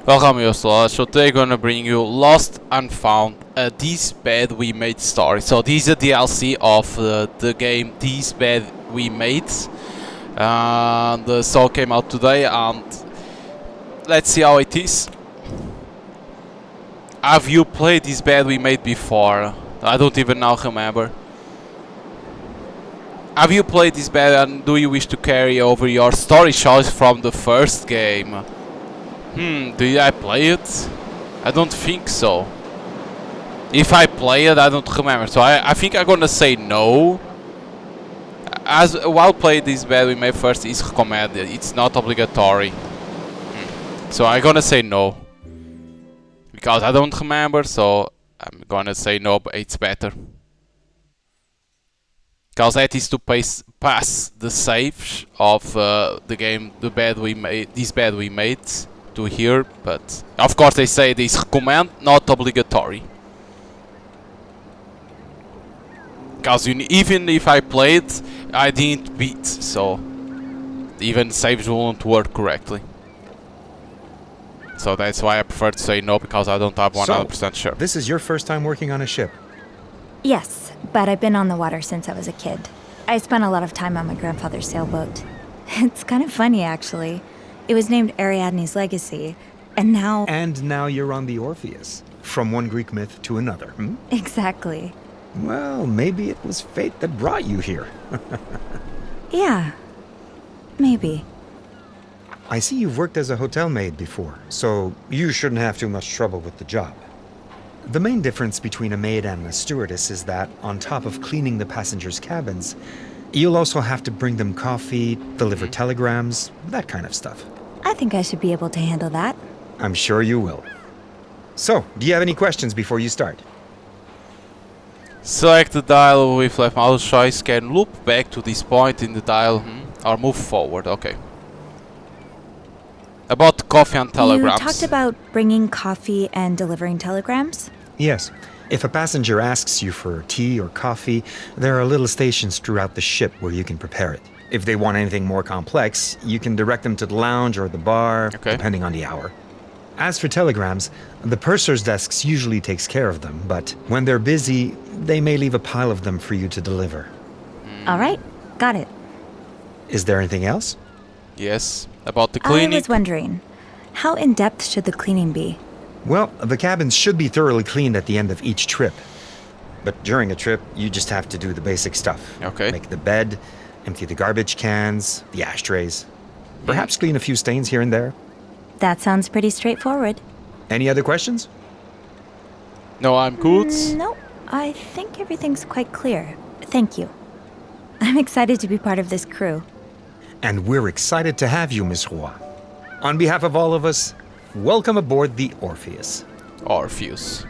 Welcome you so today gonna bring you Lost and Found, This Bed We Made story. So this is a DLC of the game This Bed We Made. The song came out today and let's see how it is. Have you played This Bed We Made before? I don't even now remember. Have you played this bed and do you wish to carry over your story choice from the first game? Did I play it? I don't think so. If I play it, I don't remember. So I think I'm gonna say no. As while playing this bed we made first is recommended. It's not obligatory. So I'm gonna say no. Because I don't remember, so I'm gonna say no, but it's better. Because that is to pass the saves of the game, the bed we made, this bed we made, to here. But of course they say this recommend, not obligatory. Because even if I played, I didn't beat, so even saves won't work correctly. So that's why I prefer to say no, because I don't have 100% sure. This is your first time working on a ship? Yes, but I've been on the water since I was a kid. I spent a lot of time on my grandfather's sailboat. It's kind of funny, actually. It was named Ariadne's Legacy, and now... And now you're on the Orpheus. From one Greek myth to another, hmm? Exactly. Well, maybe it was fate that brought you here. Yeah. Maybe. I see you've worked as a hotel maid before, so you shouldn't have too much trouble with the job. The main difference between a maid and a stewardess is that, on top of cleaning the passengers' cabins, you'll also have to bring them coffee, deliver telegrams, that kind of stuff. I think I should be able to handle that. I'm sure you will. So, do you have any questions before you start? Select the dial with left mouse choice, can loop back to this point in the dial or move forward, okay. About coffee and telegrams. You talked about bringing coffee and delivering telegrams? Yes. If a passenger asks you for tea or coffee, there are little stations throughout the ship where you can prepare it. If they want anything more complex, you can direct them to the lounge or the bar, depending on the hour. As for telegrams, the purser's desks usually takes care of them, but when they're busy, they may leave a pile of them for you to deliver. All right, got it. Is there anything else? Yes, about the cleaning. I was wondering, how in-depth should the cleaning be? Well, the cabins should be thoroughly cleaned at the end of each trip. But during a trip, you just have to do the basic stuff. Okay. Make the bed, empty the garbage cans, the ashtrays. Perhaps clean a few stains here and there. That sounds pretty straightforward. Any other questions? No, I'm good. No, I think everything's quite clear. Thank you. I'm excited to be part of this crew. And we're excited to have you, Miss Roy. On behalf of all of us, welcome aboard the Orpheus. Orpheus.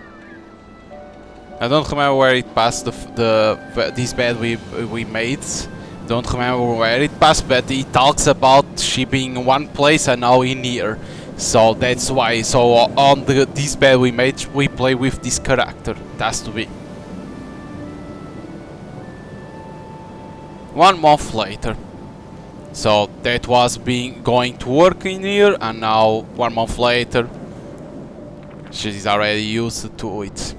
I don't remember where it passed this bed we made. Don't remember where it passed, but it talks about she being in one place and now in here. So that's why. So on this bed we made, we play with this character. It has to be. 1 month later. So that was going to work in here, and now 1 month later, she's already used to it.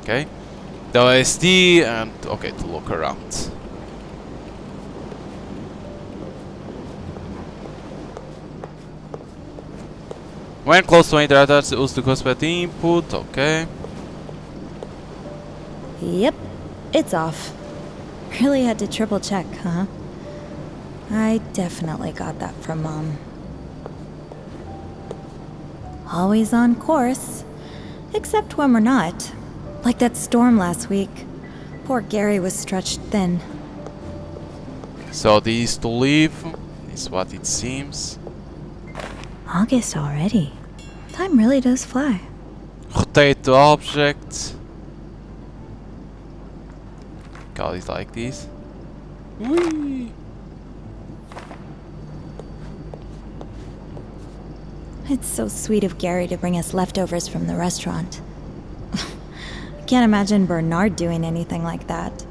Okay, the OSD, and okay, to look around. When close to internet, use the cosmetic input. Okay. Yep, it's off. Really had to triple check, huh? I definitely got that from Mom. Always on course. Except when we're not. Like that storm last week. Poor Gary was stretched thin. So these to leave is what it seems. August already. Time really does fly. Rotate the object. God, it's like this. Whee! It's so sweet of Gary to bring us leftovers from the restaurant. I can't imagine Bernard doing anything like that.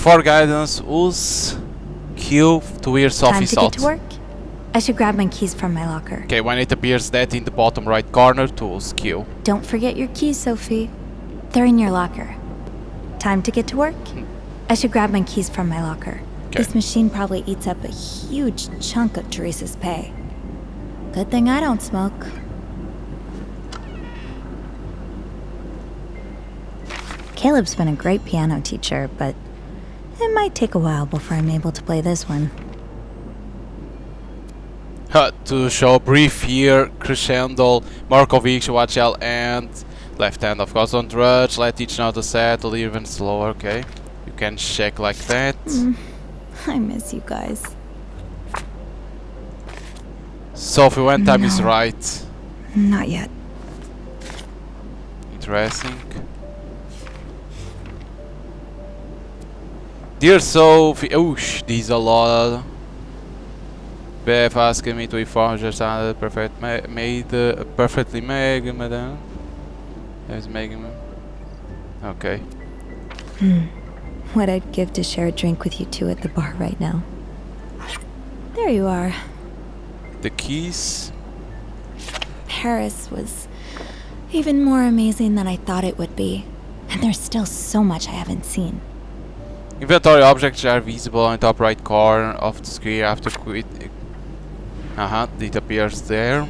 For guidance, use Q to wear Time Sophie to get salt. to work? I should grab my keys from my locker. Okay, when it appears that in the bottom right corner, to use Q. Don't forget your keys, Sophie. They're in your locker. Time to get to work? I should grab my keys from my locker. Okay. This machine probably eats up a huge chunk of Teresa's pay. Good thing I don't smoke. Caleb's been a great piano teacher, but it might take a while before I'm able to play this one. To show brief here, crescendo, Markovic, watch L and left hand of course on drudge, let each note settle even slower, okay. You can check like that. I miss you guys. Sophie, when time is No. right. Not yet. Interesting. Dear Sophie, oosh, these a lot. Beth asking me to inform just sounded perfectly made, madam. There's Megan. Okay. What I'd give to share a drink with you two at the bar right now. There you are. The keys. Paris was even more amazing than I thought it would be. And there's still so much I haven't seen. Inventory objects are visible on the top right corner of the screen after quit. It appears there.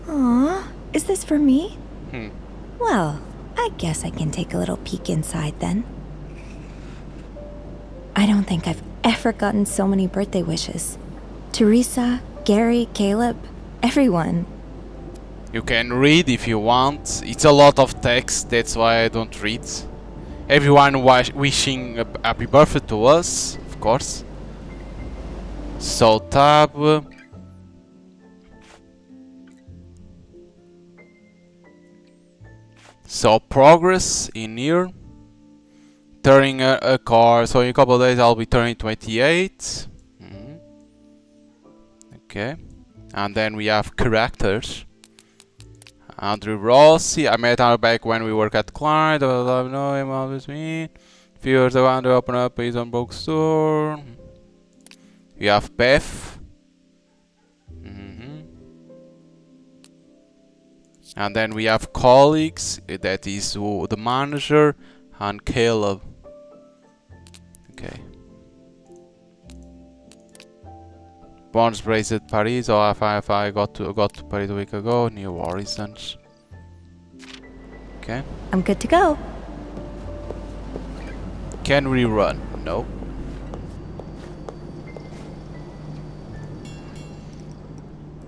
Aww, is this for me? Hmm. Well, I guess I can take a little peek inside then. I don't think I've ever gotten so many birthday wishes. Teresa, Gary, Caleb, everyone. You can read if you want. It's a lot of text, that's why I don't read. Everyone wishing a happy birthday to us, of course. So tab. So progress in here. Turning a car. So in a couple of days I'll be turning 28. Okay. And then we have characters. Andrew Rossi, I met her back when we worked at Client. I know him always me. Few years ago, Andrew opened up his own bookstore. We have Beth. And then we have colleagues. That is the manager and Caleb. Okay. Bonds raised at Paris, or if I got to Paris a week ago, New Horizons. Okay. I'm good to go. Can we run? No.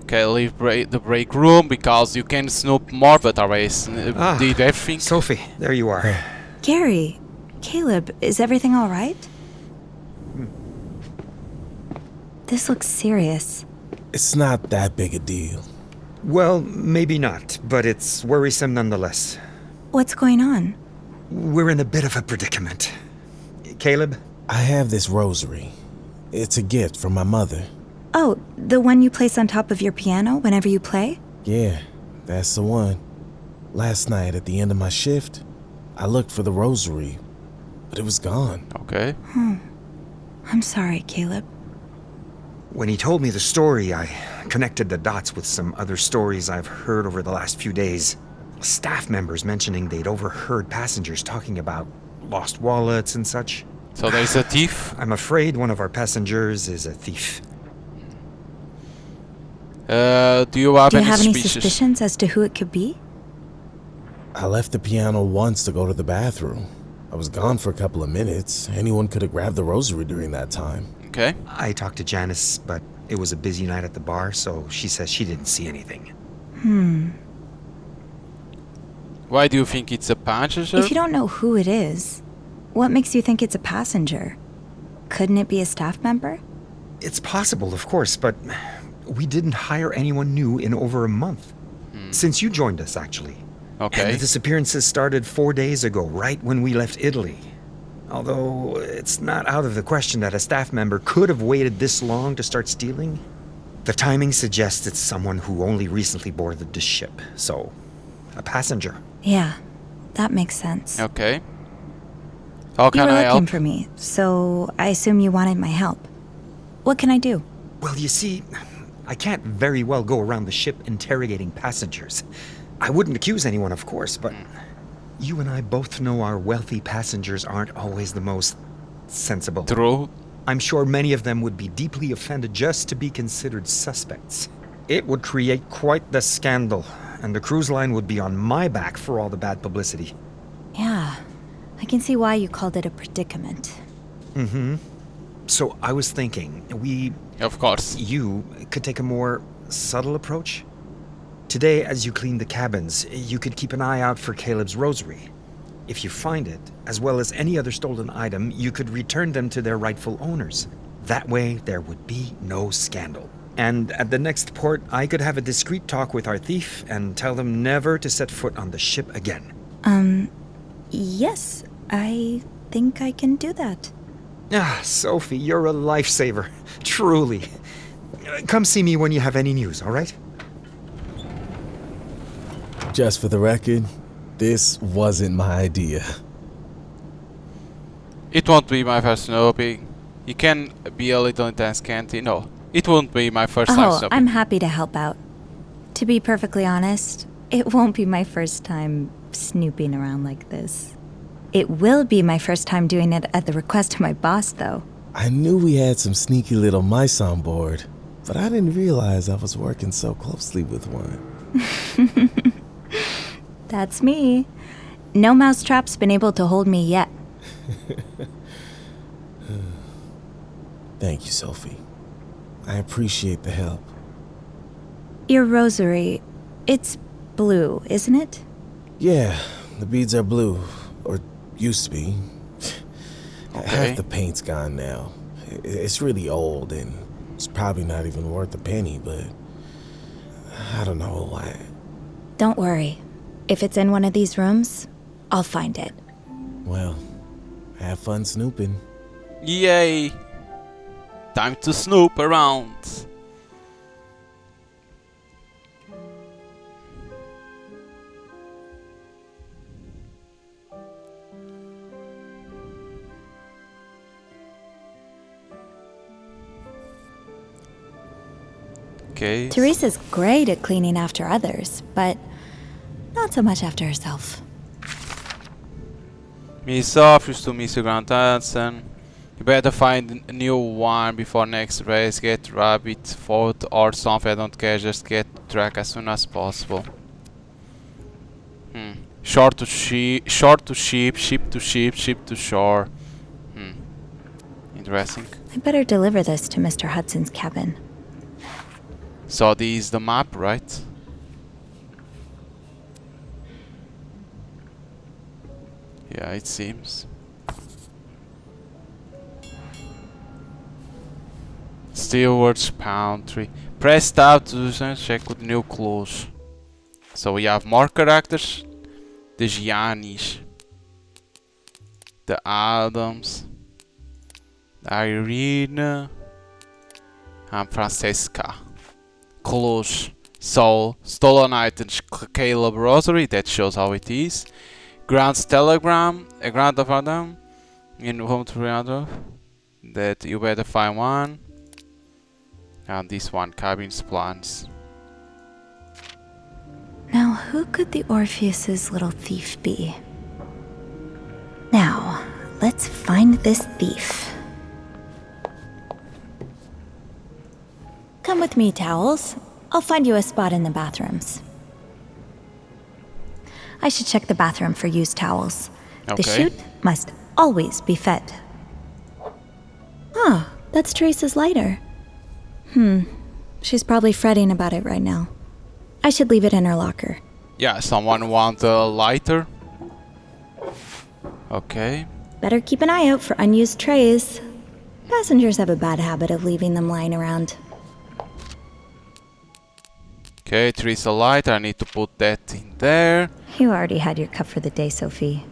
Okay, leave the break room because you can snoop more, but I did everything. Sophie, there you are. Gary, Caleb, is everything all right? This looks serious. It's not that big a deal. Well, maybe not, but it's worrisome nonetheless. What's going on? We're in a bit of a predicament. Caleb? I have this rosary. It's a gift from my mother. Oh, the one you place on top of your piano whenever you play? Yeah, that's the one. Last night at the end of my shift, I looked for the rosary, but it was gone. Okay. I'm sorry, Caleb. When he told me the story, I connected the dots with some other stories I've heard over the last few days. Staff members mentioning they'd overheard passengers talking about lost wallets and such. So there's a thief. I'm afraid one of our passengers is a thief. Do you have any suspicions as to who it could be? I left the piano once to go to the bathroom. I was gone for a couple of minutes. Anyone could have grabbed the rosary during that time. Okay. I talked to Janice, but it was a busy night at the bar, so she says she didn't see anything. Why do you think it's a passenger? If you don't know who it is, what makes you think it's a passenger? Couldn't it be a staff member? It's possible, of course, but we didn't hire anyone new in over a month. Since you joined us, actually. Okay. And the disappearances started 4 days ago, right when we left Italy. Although, it's not out of the question that a staff member could have waited this long to start stealing. The timing suggests it's someone who only recently boarded the ship, so a passenger. Yeah, that makes sense. Okay. How You can were I looking help? for me, so I assume you wanted my help. What can I do? Well, you see, I can't very well go around the ship interrogating passengers. I wouldn't accuse anyone, of course, but you and I both know our wealthy passengers aren't always the most sensible. True. I'm sure many of them would be deeply offended just to be considered suspects. It would create quite the scandal, and the cruise line would be on my back for all the bad publicity. Yeah, I can see why you called it a predicament. So I was thinking, Of course. you could take a more subtle approach. Today, as you clean the cabins, you could keep an eye out for Caleb's rosary. If you find it, as well as any other stolen item, you could return them to their rightful owners. That way, there would be no scandal. And at the next port, I could have a discreet talk with our thief and tell them never to set foot on the ship again. Yes, I think I can do that. Ah, Sophie, you're a lifesaver. Truly. Come see me when you have any news, all right? Just for the record, this wasn't my idea. It won't be my first snowing. You can be a little intense, can't you? No. It won't be my first time Oh, snowing. I'm happy to help out. To be perfectly honest, it won't be my first time snooping around like this. It will be my first time doing it at the request of my boss, though. I knew we had some sneaky little mice on board, but I didn't realize I was working so closely with one. That's me. No mousetrap's been able to hold me yet. Thank you, Sophie. I appreciate the help. Your rosary, it's blue, isn't it? Yeah, the beads are blue, or used to be. Okay. Half the paint's gone now. It's really old, and it's probably not even worth a penny, but I don't know why. Don't worry. If it's in one of these rooms, I'll find it. Well, have fun snooping. Yay! Time to snoop around. Okay. Teresa's great at cleaning after others, but not so much after herself. Miss off, used to miss your Grand Hansen. You better find a new one before next race. Get rabbit food or something. I don't care. Just get track as soon as possible. Shore to ship, ship to ship, ship to shore. Interesting. I better deliver this to Mr. Hudson's cabin. So this is the map, right? Yeah, it seems. Stewards Pantry. Press tab to check with new clues. So we have more characters. The Giannis. The Adams. Irene. And Francesca. Clues. So, stolen items. Caleb Rosary. That shows how it is. Grant's telegram. A grant of Adam. In home to Rihanna. That you better find one. And this one, cabin's plans. Now, who could the Orpheus's little thief be? Now, let's find this thief. Come with me, Towels. I'll find you a spot in the bathrooms. I should check the bathroom for used towels. The Okay. chute must always be fed. Ah, that's Teresa's lighter. She's probably fretting about it right now. I should leave it in her locker. Yeah, someone want a lighter? Okay. Better keep an eye out for unused trays. Passengers have a bad habit of leaving them lying around. Okay, Teresa lighter. I need to put that in there. You already had your cup for the day, Sophie.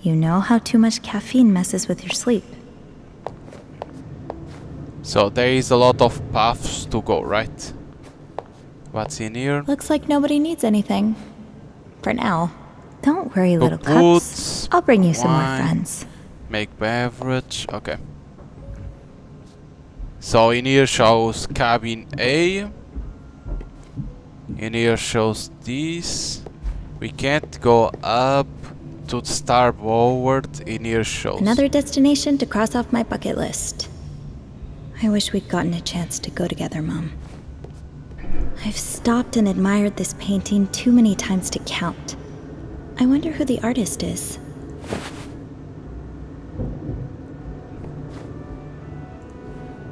You know how too much caffeine messes with your sleep. So there is a lot of paths to go, right? What's in here? Looks like nobody needs anything. For now. Don't worry, Cook little wood, cups. I'll bring you some more wine, friends. make beverage. Okay. So in here shows cabin A. In here shows this. We can't go up to starboard. In here shows Another destination to cross off my bucket list. I wish we'd gotten a chance to go together, Mom. I've stopped and admired this painting too many times to count. I wonder who the artist is.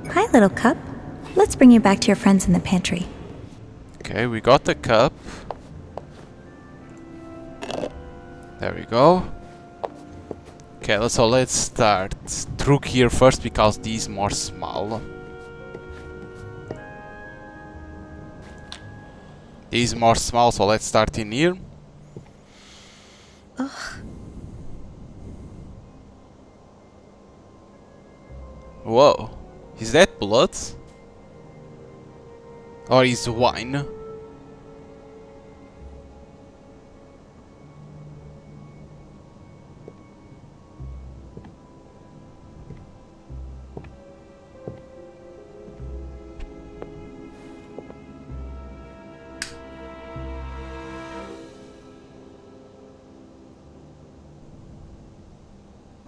Hi, little cup. Let's bring you back to your friends in the pantry. Okay, we got the cup. There we go. Okay, so let's start through here first because these more small. These more small, so let's start in here. Ugh. Whoa, is that blood? Or is wine?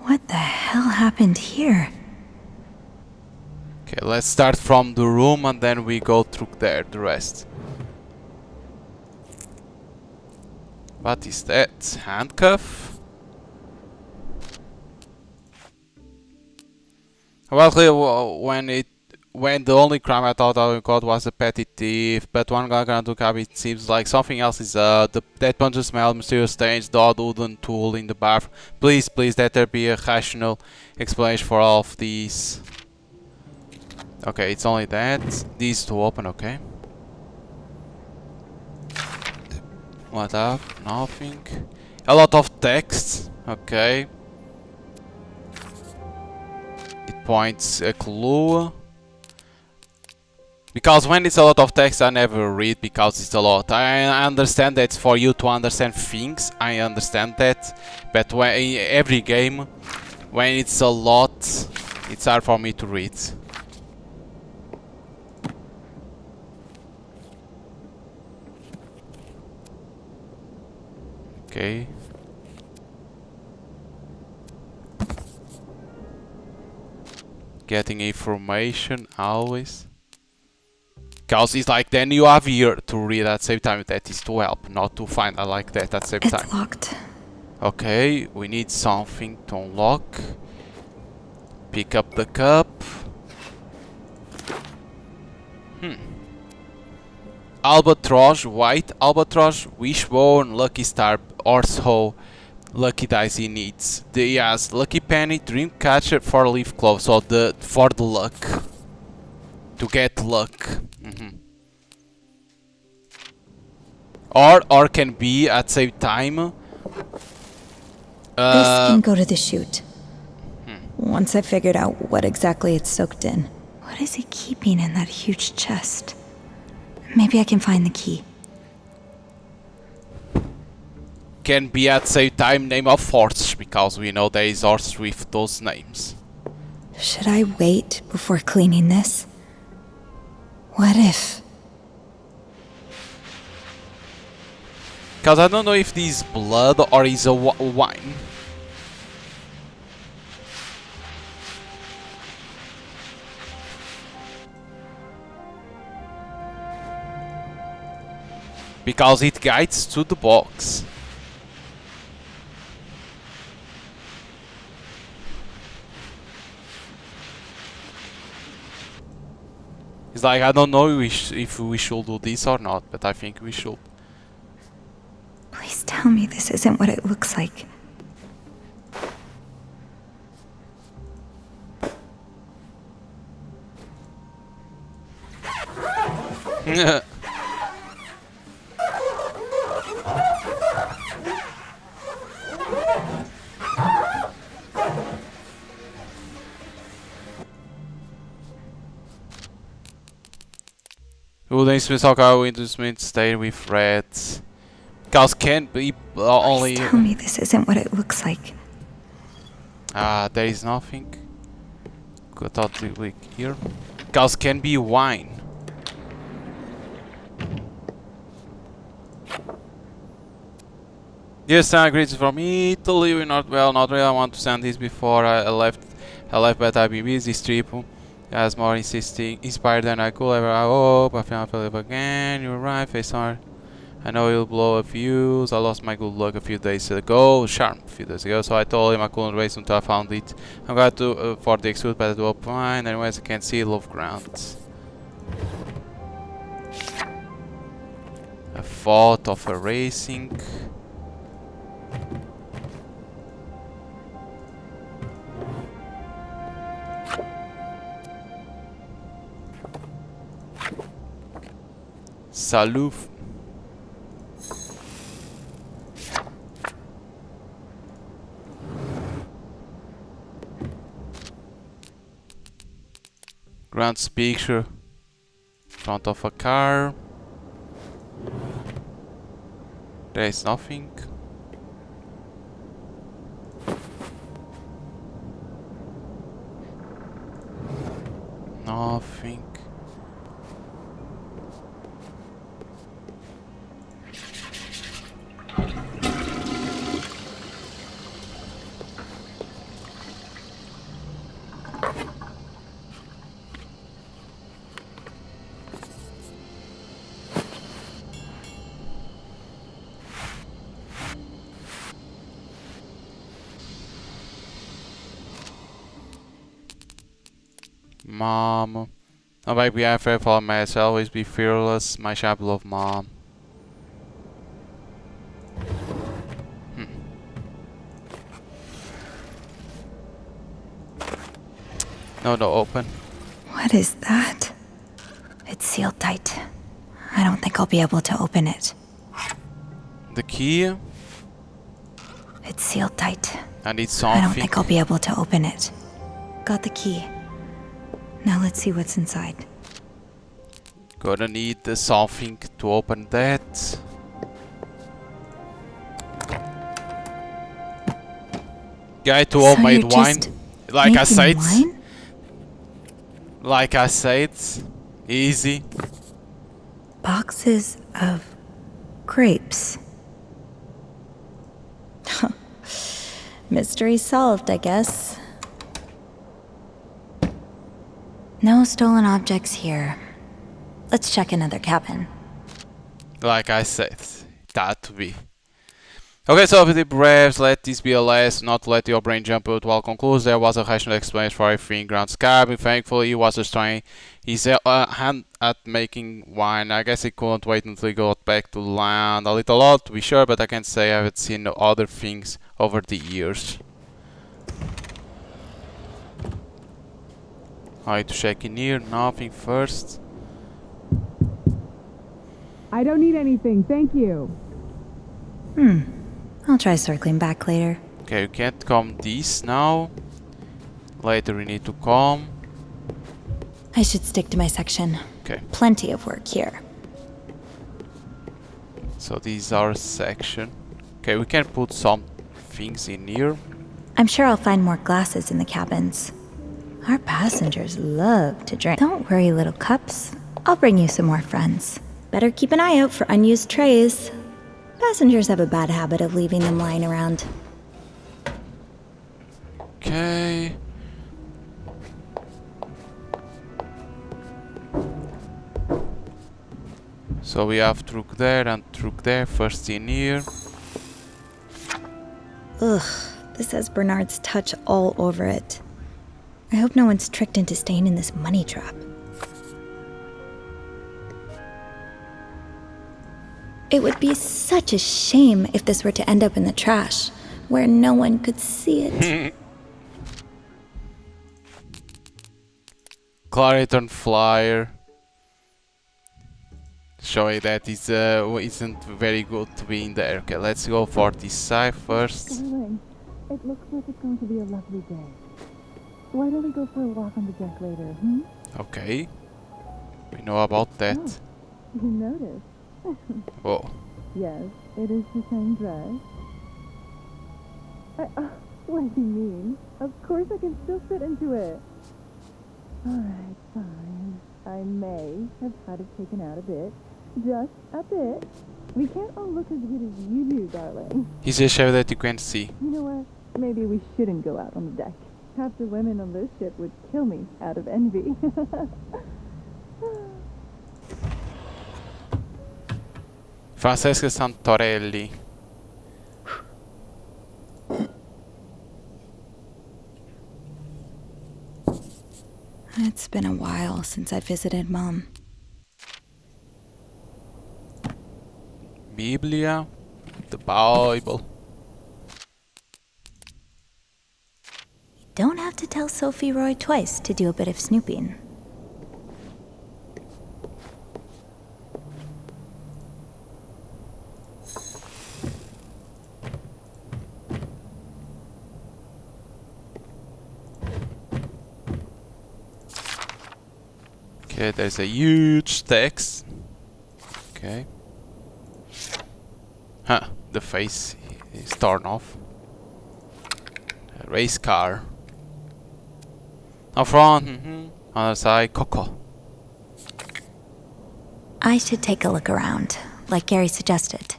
What the hell happened here? Okay, let's start from the room and then we go through there, the rest. What is that? Handcuff? Well, when the only crime I thought I got was a petty thief, but one guy gonna look up, it seems like something else is that puncher smell, mysterious stains, the odd wooden tool in the bathroom. Please, let there be a rational explanation for all of these. Okay, it's only that. These two open, okay. What up? Nothing. A lot of text, okay. It points a clue. Because when it's a lot of text I never read because it's a lot. I understand that it's for you to understand things, I understand that. But when in every game, when it's a lot, it's hard for me to read. Okay. Getting information always. Because it's like then you have here to read at the same time. That is to help, not to find. I like that at the same time. It's locked. Okay, we need something to unlock. Pick up the cup. Albatross, white albatross, wishbone, lucky star, horse hoe, lucky dice he needs. He has lucky penny, dream catcher, 4-leaf clove. So for the luck. To get luck. Or can be at the same time. This can go to the chute. Once I figured out what exactly it's soaked in. What is he keeping in that huge chest? Maybe I can find the key. Can be at the same time name of horse, because we know there is horse with those names. Should I wait before cleaning this? What if? Because I don't know if this is blood or is a wine. Because it guides to the box. It's like, I don't know if we should do this or not, but I think we should. Please tell me this isn't what it looks like. Wooden instruments, alcohol instruments, stay with reds. Cows can be only... Please tell me this isn't what it looks like. There is nothing. Got out the week here. Cows can be wine. Yes, greetings from Italy. We're not well, not really. I want to send this before I left. But I've been busy. This trip has more inspired than I could ever hope. I feel alive again. You're right, face on. I know you'll blow a fuse. I lost my good luck a few days ago. Charm a few days ago. So I told him I couldn't race until I found it. I'm going to for the execute, but it will fine. Anyways, I can see love ground. A thought of a racing. Saluf. Grand speaker. Front of a car. There is nothing. Nothing. Mom. I might be afraid for mess. Always be fearless. My sharp love, Mom. No, open. What is that? It's sealed tight. I don't think I'll be able to open it. The key. It's sealed tight. I need something. I don't think I'll be able to open it. Got the key. Now let's see what's inside. Gonna need something to open that. Guy to homemade wine. Like I said. Wine? Like I said. Easy. Boxes of grapes. Mystery solved, I guess. No stolen objects here. Let's check another cabin. Like I said, that to be. Okay, so with the braves, let this be a lesson, not let your brain jump out while concludes. There was a rational explanation for everything. Grant's cabin, thankfully, he was just trying his hand at making wine. I guess he couldn't wait until he got back to land. A little odd, to be sure, but I can't say I haven't seen other things over the years. I need to check in here, nothing first. I don't need anything, thank you. I'll try circling back later. Okay, you can't come this now. Later we need to come. I should stick to my section. Okay. Plenty of work here. So these are section. Okay, we can put some things in here. I'm sure I'll find more glasses in the cabins. Our passengers love to drink. Don't worry, little cups. I'll bring you some more friends. Better keep an eye out for unused trays. Passengers have a bad habit of leaving them lying around. Okay. So we have truck there and truck there. First in here. Ugh, this has Bernard's touch all over it. I hope no one's tricked into staying in this money trap. It would be such a shame if this were to end up in the trash, where no one could see it. Clariton flyer. Showing that it isn't very good to be in there. Okay, let's go for this side first. Darling, it looks like it's going to be a lovely day. Why don't we go for a walk on the deck later, Okay. We know about that. Oh, you noticed. Whoa. Yes, It is the same dress. What do you mean? Of course I can still fit into it. Alright, fine. I may have had it taken out a bit. Just a bit. We can't all look as good as you do, darling. He's a show that you can't see. You know what? Maybe we shouldn't go out on the deck. Half the women on this ship would kill me out of envy. Francesca Santorelli. It's been a while since I visited Mom. Biblia. The Bible. Don't have to tell Sophie Roy twice to do a bit of snooping. Okay, there's a huge text. Okay. Huh, the face is torn off. A race car. Up front, other side, Coco. I should take a look around, like Gary suggested.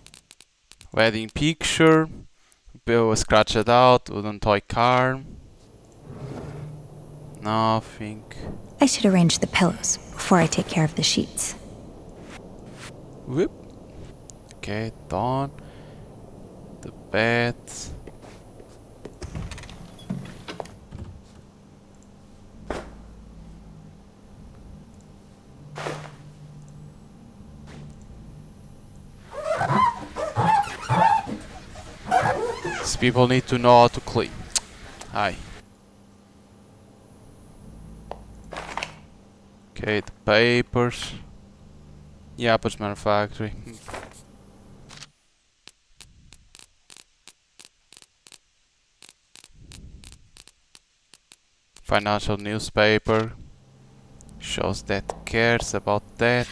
Wedding picture. Bill was scratched out, wooden toy car. Nothing. I should arrange the pillows before I take care of the sheets. Whoop. Okay, done. The bed. These people need to know how to clean. Aye. Okay, the papers. Yapers Manufactory. Financial newspaper. Shows that cares about that.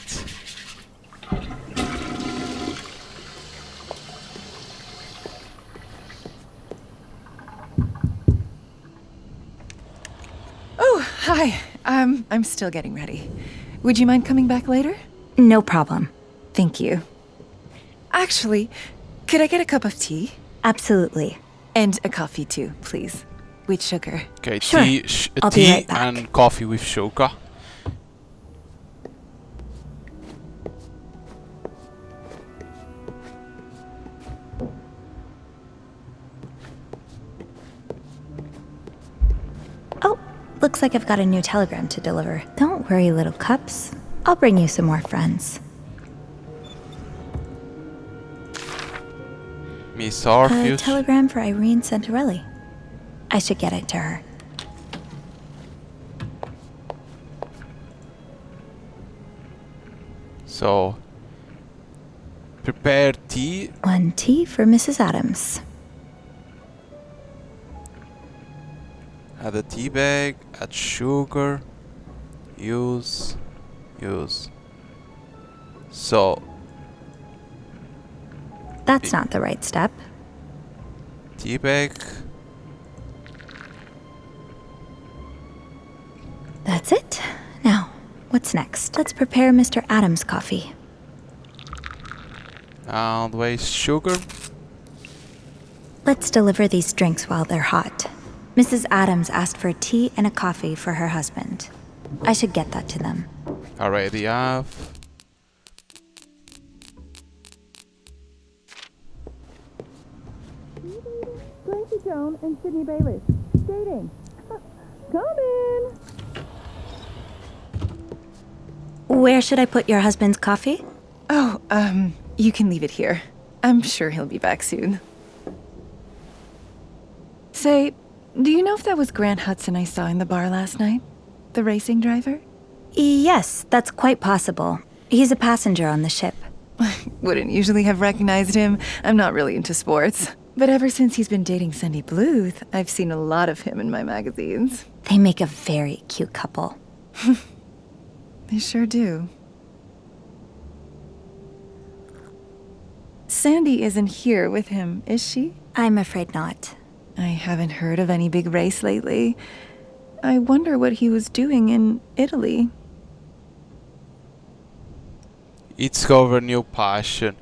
Oh, hi. I'm still getting ready. Would you mind coming back later? No problem. Thank you. Actually, could I get a cup of tea? Absolutely. And a coffee too, please. With sugar. Okay, Sure. I'll be tea right back. and coffee with sugar. Oh, looks like I've got a new telegram to deliver. Don't worry, little cups. I'll bring you some more friends. Miss A Orpheus. telegram for Irene Santorelli. I should get it to her. So, prepare tea. 1 tea for Mrs. Adams. Add a tea bag. Add sugar. Use. So, That's not the right step. tea bag. That's it. Now, what's next? Let's prepare Mr. Adams' coffee. And waste sugar. Let's deliver these drinks while they're hot. Mrs. Adams asked for tea and a coffee for her husband. I should get that to them. Already have. Gracie Joan and Sydney Bayless. Dating. Come in. Where should I put your husband's coffee? Oh, you can leave it here. I'm sure he'll be back soon. Say, do you know if that was Grant Hudson I saw in the bar last night? The racing driver? Yes, that's quite possible. He's a passenger on the ship. Wouldn't usually have recognized him. I'm not really into sports. But ever since he's been dating Cindy Bluth, I've seen a lot of him in my magazines. They make a very cute couple. They sure do. Sandy isn't here with him, is she? I'm afraid not. I haven't heard of any big race lately. I wonder what he was doing in Italy. Discover new passion.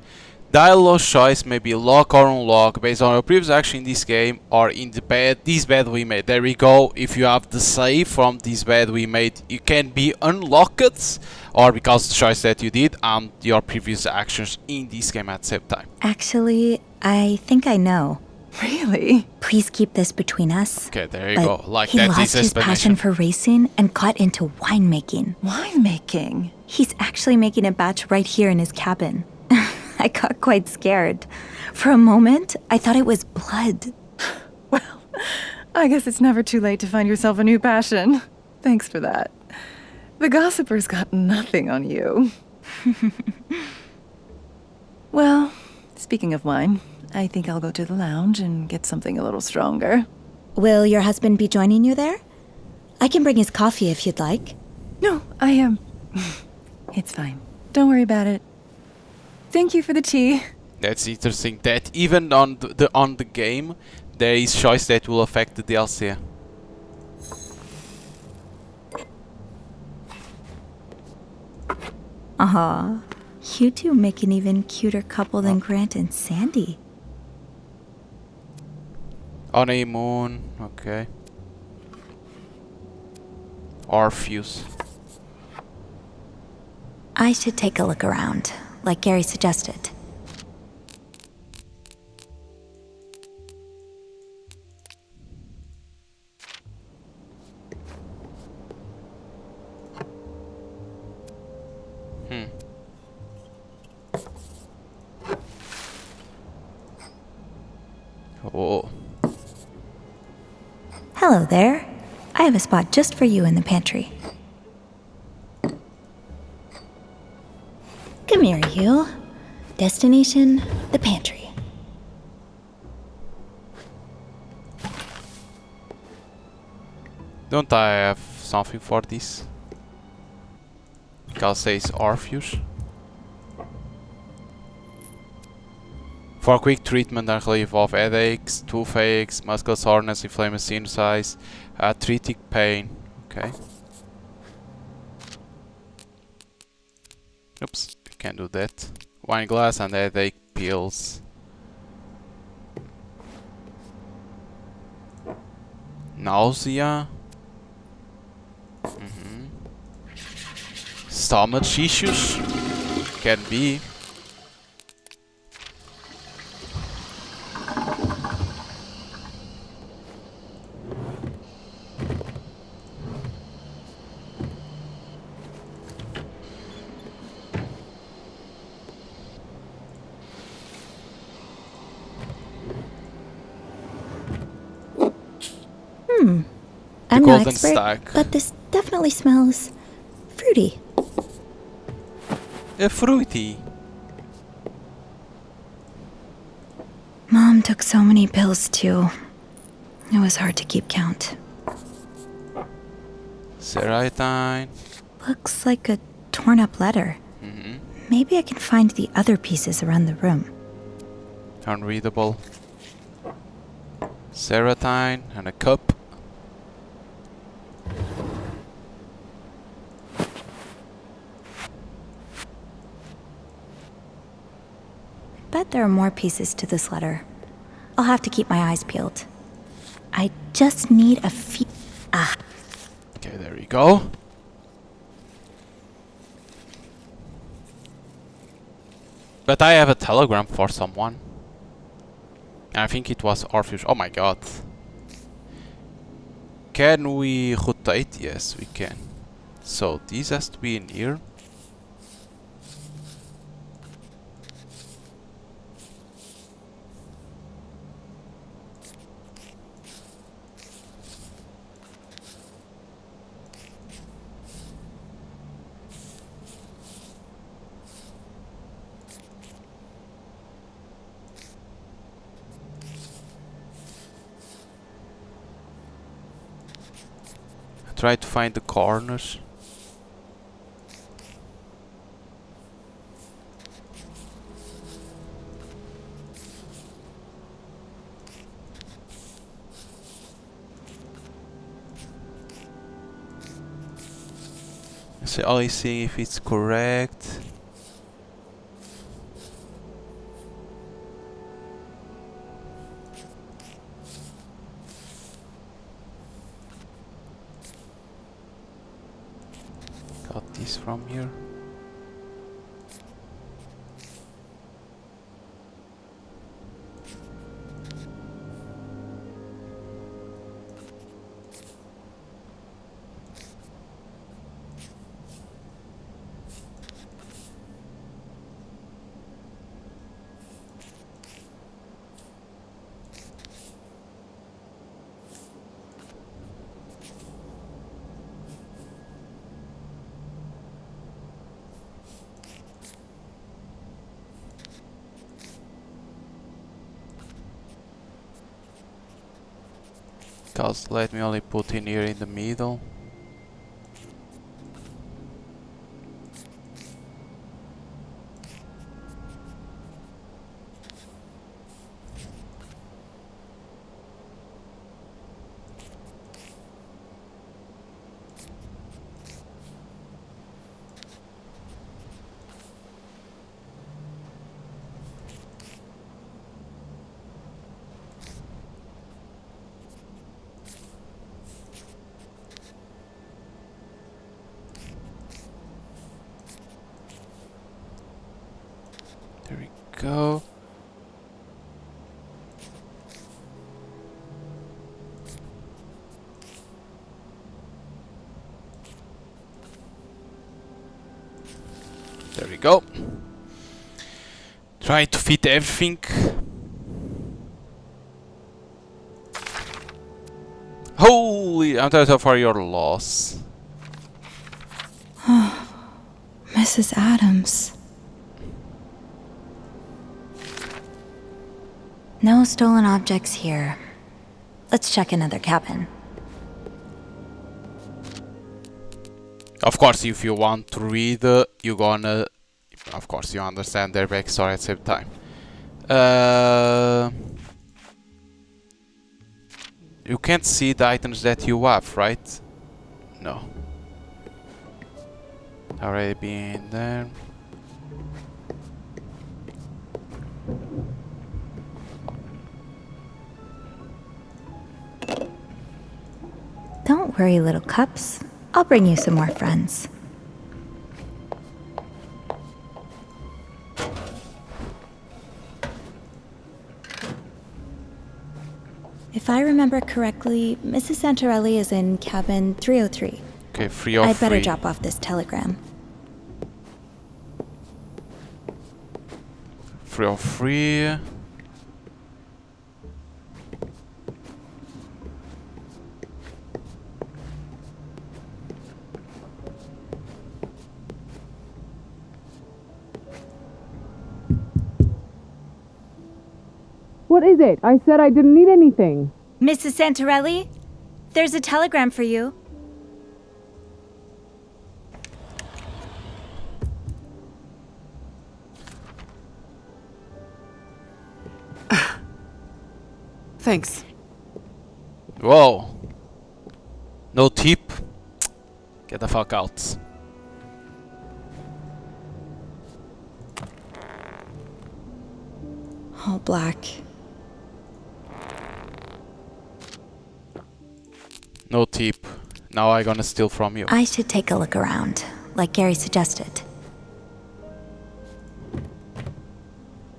Dialogue choice may be lock or unlock based on your previous action in this game or in the bed this bed we made. There we go. If you have the save from this bed we made, you can be unlocked, or because the choice that you did and your previous actions in this game at the same time. Actually, I think I know. Really? Please keep this between us. Okay, there you But go. Like he that lost is his passion explanation. for racing and got into winemaking. Winemaking? He's actually making a batch right here in his cabin. I got quite scared. For a moment, I thought it was blood. Well, I guess it's never too late to find yourself a new passion. Thanks for that. The gossipers got nothing on you. Well, speaking of wine, I think I'll go to the lounge and get something a little stronger. Will your husband be joining you there? I can bring his coffee if you'd like. No, I am. It's fine. Don't worry about it. Thank you for the tea. That's interesting that even on the game there is choice that will affect the DLC. Aw, you two make an even cuter couple than Grant and Sandy. Honeymoon, okay. Orpheus. I should take a look around, like Gary suggested. Oh. Hello there. I have a spot just for you in the pantry. Come here, you. Destination, the pantry. Don't I have something for this? Because it says Orpheus. For quick treatment and relief of headaches, toothaches, muscle soreness, inflamed sinusitis, arthritic pain. Okay. Oops, can't do that. Wine glass and headache pills. Nausea. Stomach issues. Can be. I'm no golden expert, stack. but this definitely smells fruity. Fruity. Mom took so many pills too. It was hard to keep count. Serotonin. Looks like a torn up letter. Maybe I can find the other pieces around the room. Unreadable. Serotonin and a cup. Bet there are more pieces to this letter. I'll have to keep my eyes peeled. I just need a few. Okay, there we go. But I have a telegram for someone. And I think it was Orpheus. Oh my god. Can we rotate? Yes, we can. So this has to be in here. Try to find the corners. So only see if it's correct. Got this from here. Cause let me only put in here in the middle. There we go. There we go. Try to fit everything. Holy, I'm sorry for your loss. Mrs. Adams. No stolen objects here. Let's check another cabin. Of course, if you want to read, you're gonna... Of course, you understand their backstory at the same time. You can't see the items that you have, right? No. Already been there. Don't worry, little cups. I'll bring you some more friends. If I remember correctly, Mrs. Santarelli is in cabin 303. Okay, 303. I'd better drop off this telegram. 303. What is it? I said I didn't need anything. Mrs. Santarelli? There's a telegram for you. Thanks. Whoa. No tip. Get the fuck out. All black. No tip. Now I'm gonna steal from you. I should take a look around, like Gary suggested.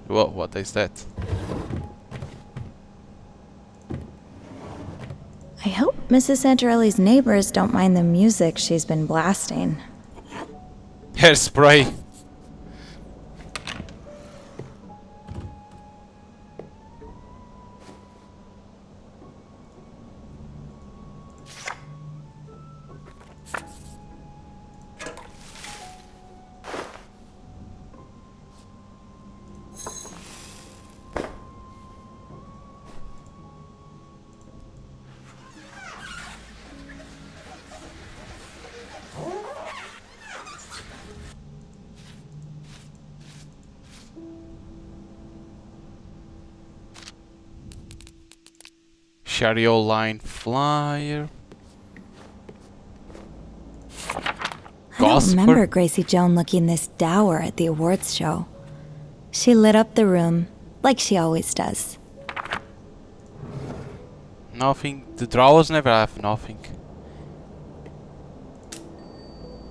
Whoa, what is that? I hope Mrs. Santarelli's neighbors don't mind the music she's been blasting. Hairspray. Chariot line flyer. I don't don't remember Gracie Joan looking this dour at the awards show. She lit up the room like she always does. Nothing. The drawers never have nothing.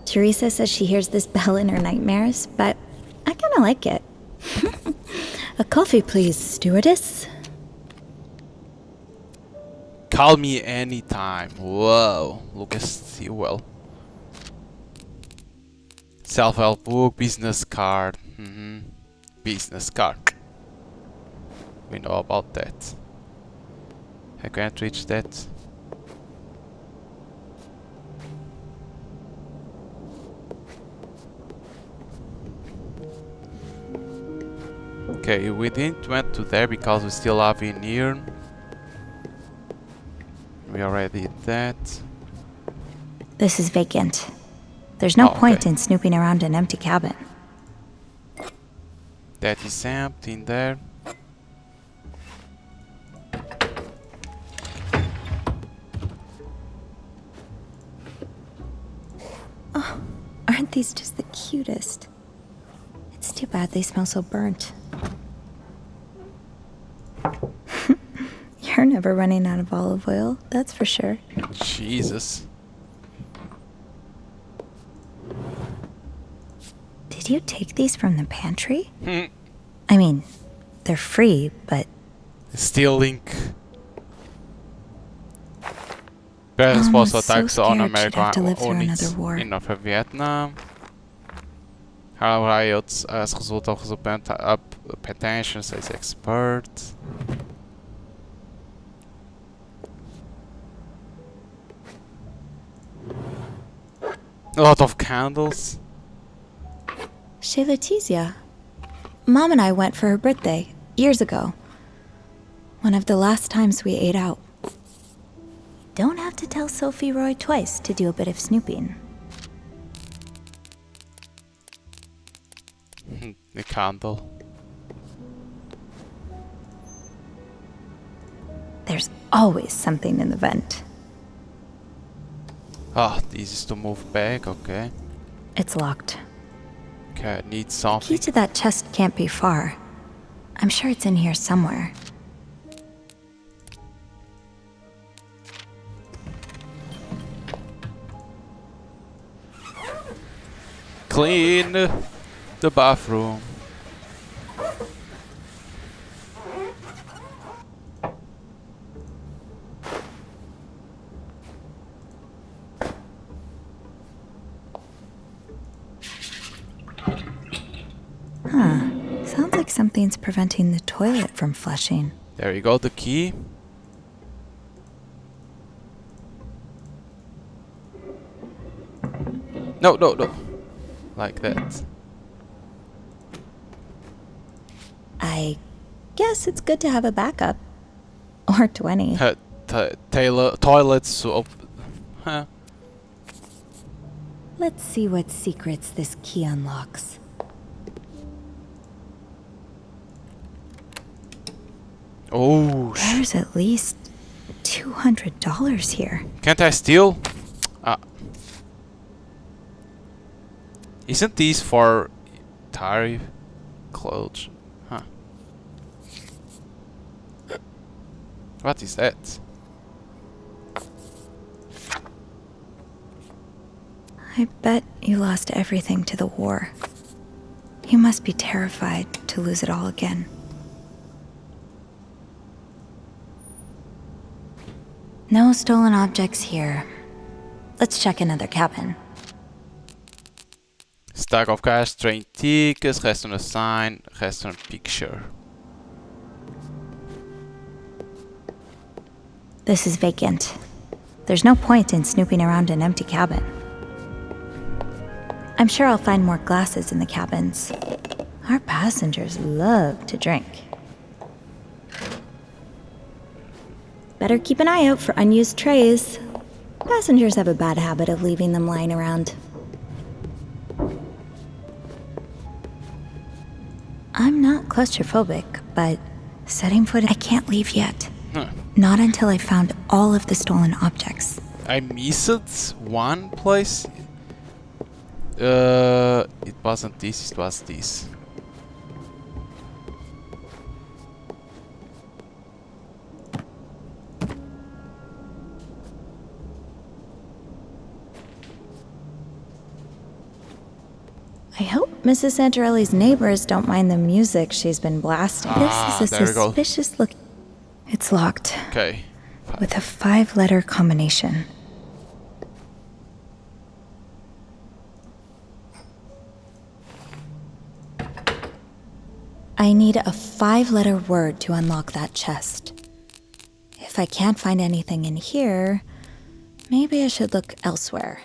Teresa says she hears this bell in her nightmares, but I kinda like it. A coffee, please, stewardess. Call me anytime. Whoa, look at Stilwell. Self-help book, business card. Business card. We know about that. I can't reach that. Okay, we didn't went to there because we still have in here. We already did that. This is vacant. There's no point in snooping around an empty cabin. That is empty in there. Oh, aren't these just the cutest? It's too bad they smell so burnt. You're never running out of olive oil, that's for sure. Jesus. Did you take these from the pantry? I mean, they're free, but... Stealing. Responsible attacks on American units in North Vietnam. Riots as a result of the pension, says expert. A lot of candles. Chez Letizia. Mom and I went for her birthday, years ago. One of the last times we ate out. Don't have to tell Sophie Roy twice to do a bit of snooping. The candle. There's always something in the vent. Ah, this is to move back, okay. It's locked. Okay, I need The something. key to that chest can't be far. I'm sure it's in here somewhere. Clean the bathroom. Sounds like something's preventing the toilet from flushing. There you go, the key. No, no, no. Like that. I guess it's good to have a backup. Or 20. Toilets up. Huh. Let's see what secrets this key unlocks. Oh, There's at least $200 here. can't I steal? Isn't these for tariff clothes? Huh. What is that? I bet you lost everything to the war. You must be terrified to lose it all again. No stolen objects here. Let's check another cabin. Stack of cash, train tickets, restaurant sign, restaurant picture. This is vacant. There's no point in snooping around an empty cabin. I'm sure I'll find more glasses in the cabins. Our passengers love to drink. Better keep an eye out for unused trays. Passengers have a bad habit of leaving them lying around. I'm not claustrophobic, but setting foot, I can't leave yet. Not until I found all of the stolen objects. I missed one place. It wasn't this, it was this. I hope Mrs. Santorelli's neighbors don't mind the music she's been blasting. This is a there we go. suspicious look. It's locked. Okay. With a 5-letter combination. I need a 5-letter word to unlock that chest. If I can't find anything in here, maybe I should look elsewhere.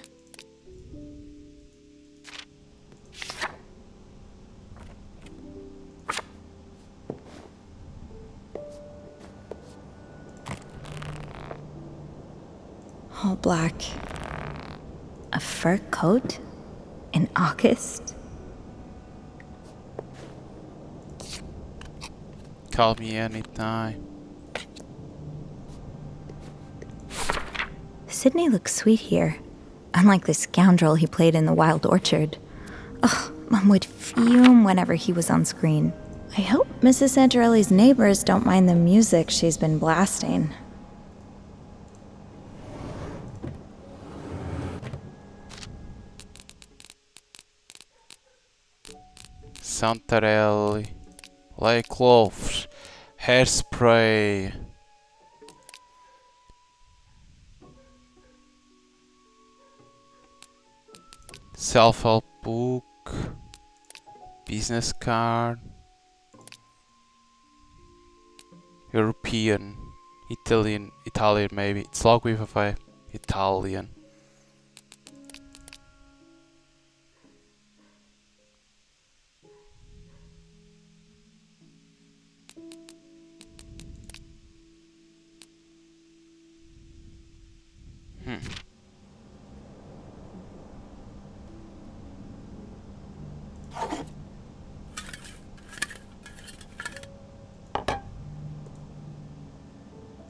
All black. A fur coat? In August? Call me anytime. Sydney looks sweet here, unlike the scoundrel he played in the Wild Orchard. Ugh, Mom would fume whenever he was on screen. I hope Mrs. Santorelli's neighbors don't mind the music she's been blasting. Santarelli, lay cloves, hairspray. Self-help book, business card, European, Italian maybe. It's log with a Italian.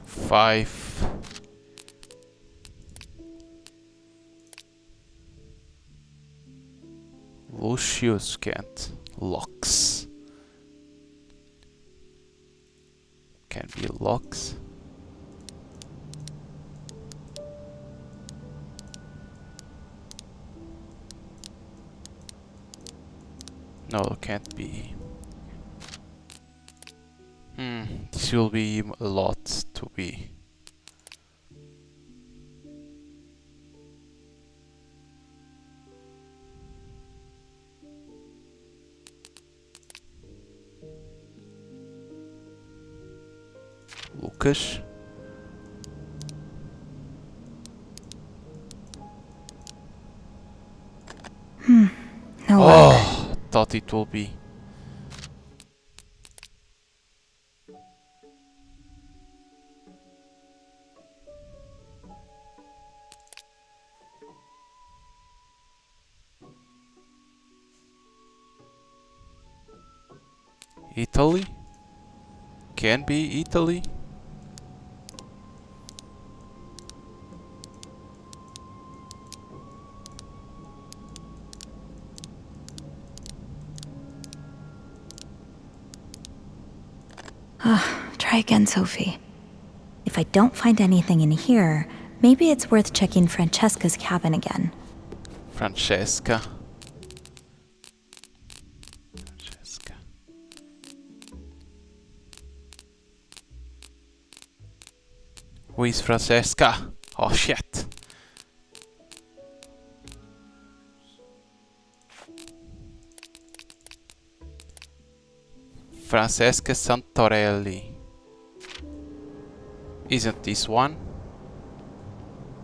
Five. Lucius can't. Locks. Can be locks. No, can't be. This will be a lot to be. Lucas. No luck. Oh, thought it will be. Italy? Can be Italy? Try again, Sophie. If I don't find anything in here, maybe it's worth checking Francesca's cabin again. Francesca. Who is Francesca? Oh shit. Francesca Santorelli. Isn't this one?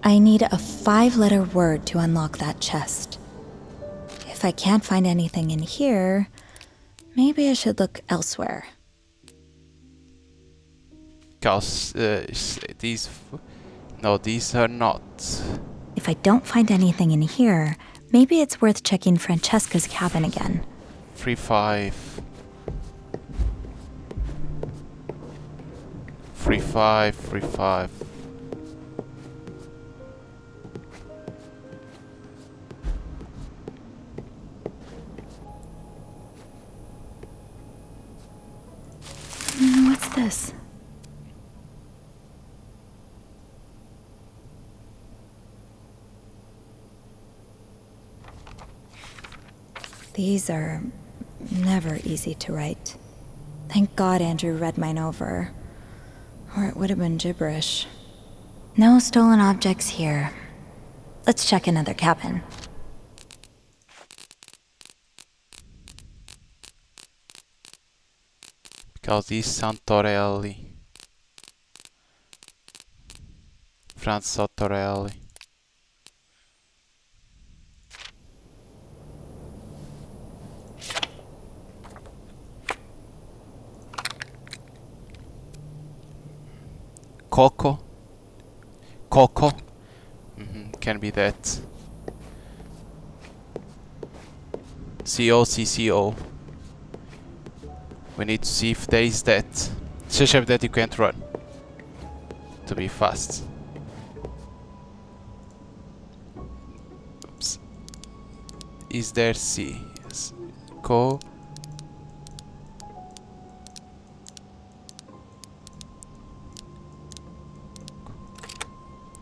I need a 5-letter word to unlock that chest. If I can't find anything in here, maybe I should look elsewhere. Because these... No, these are not. If I don't find anything in here, maybe it's worth checking Francesca's cabin again. 3-5. 3-5, 3-5. These are never easy to write. Thank God Andrew read mine over, or it would have been gibberish. No stolen objects here. Let's check another cabin. Because he's Santorelli. Franz Santorelli. Coco. Can be that. COCCO. We need to see if there is that. Especially that you can't run. To be fast. Oops. Is there C? Yes. Co.